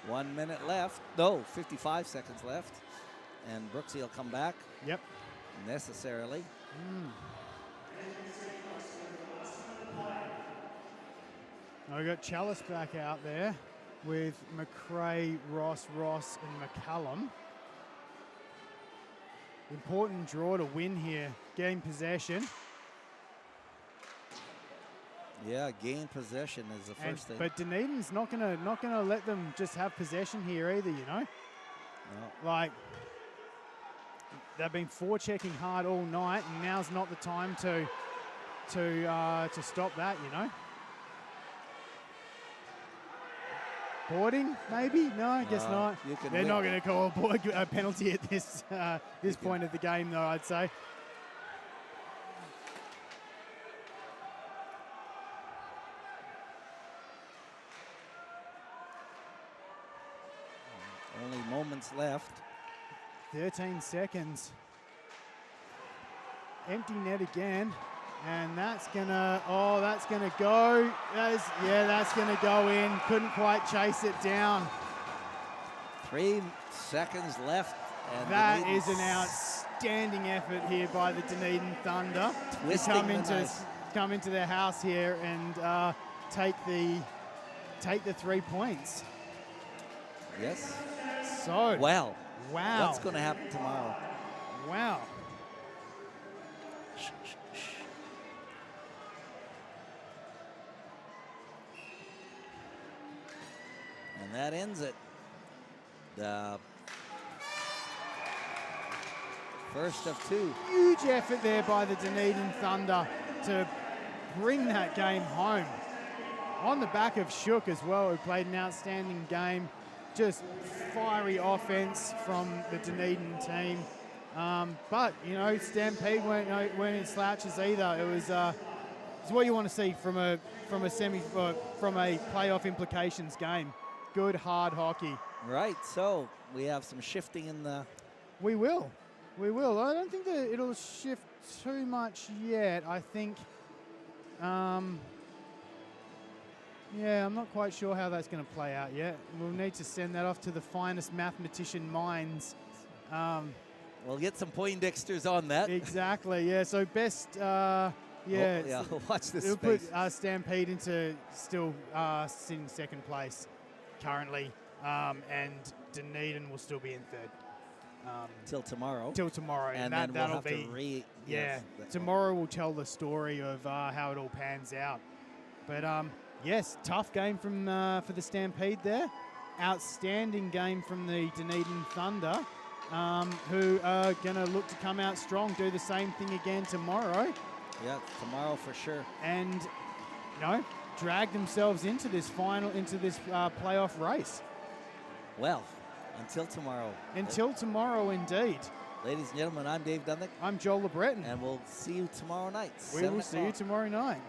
1 minute left. No, 55 seconds left. And Brooksy will come back. Yep. Necessarily. Now we've got Chalice back out there with McRae, Ross, and McCallum. Important draw to win here. Getting possession. Yeah, gain possession is the first thing. But Dunedin's not gonna let them just have possession here either, you know? No. Like, they've been forechecking hard all night, and now's not the time to stop that, you know? Boarding, maybe? No, I guess not. They're not going to call a penalty at this point of the game, though, I'd say. Only moments left. 13 seconds. Empty net again. And that's gonna go. That's gonna go in. Couldn't quite chase it down. 3 seconds left. And That is an outstanding effort here by the Dunedin Thunder. Twisting Come into their house here and take the 3 points. Yes. So Well. wow. What's going to happen tomorrow? Wow. that ends it. The first of two. Huge effort there by the Dunedin Thunder to bring that game home. On the back of Shook as well, who played an outstanding game. Just fiery offense from the Dunedin team. But, you know, Stampede weren't in slouches either. It was it's what you want to see from a playoff implications game. Good, hard hockey. Right, so we have some shifting in the... We will. I don't think that it'll shift too much yet. I think, yeah, I'm not quite sure how that's going to play out yet. We'll need to send that off to the finest mathematician minds. We'll get some Poindexters on that. Exactly, yeah. So best, yeah. Oh, yeah, watch this It'll space. put Stampede into still sitting second place currently, and Dunedin will still be in third. Till tomorrow. Till tomorrow, and that'll then we'll have be to yeah. Tomorrow we'll tell the story of how it all pans out. But yes, tough game from for the Stampede there. Outstanding game from the Dunedin Thunder, who are going to look to come out strong, do the same thing again tomorrow. Yeah, tomorrow for sure. And, you know, drag themselves into this playoff race. Well, until tomorrow. Until tomorrow, indeed. Ladies and gentlemen, I'm Dave Dunnick. I'm Joel LeBreton. And we'll see you tomorrow night. We will see you tomorrow night.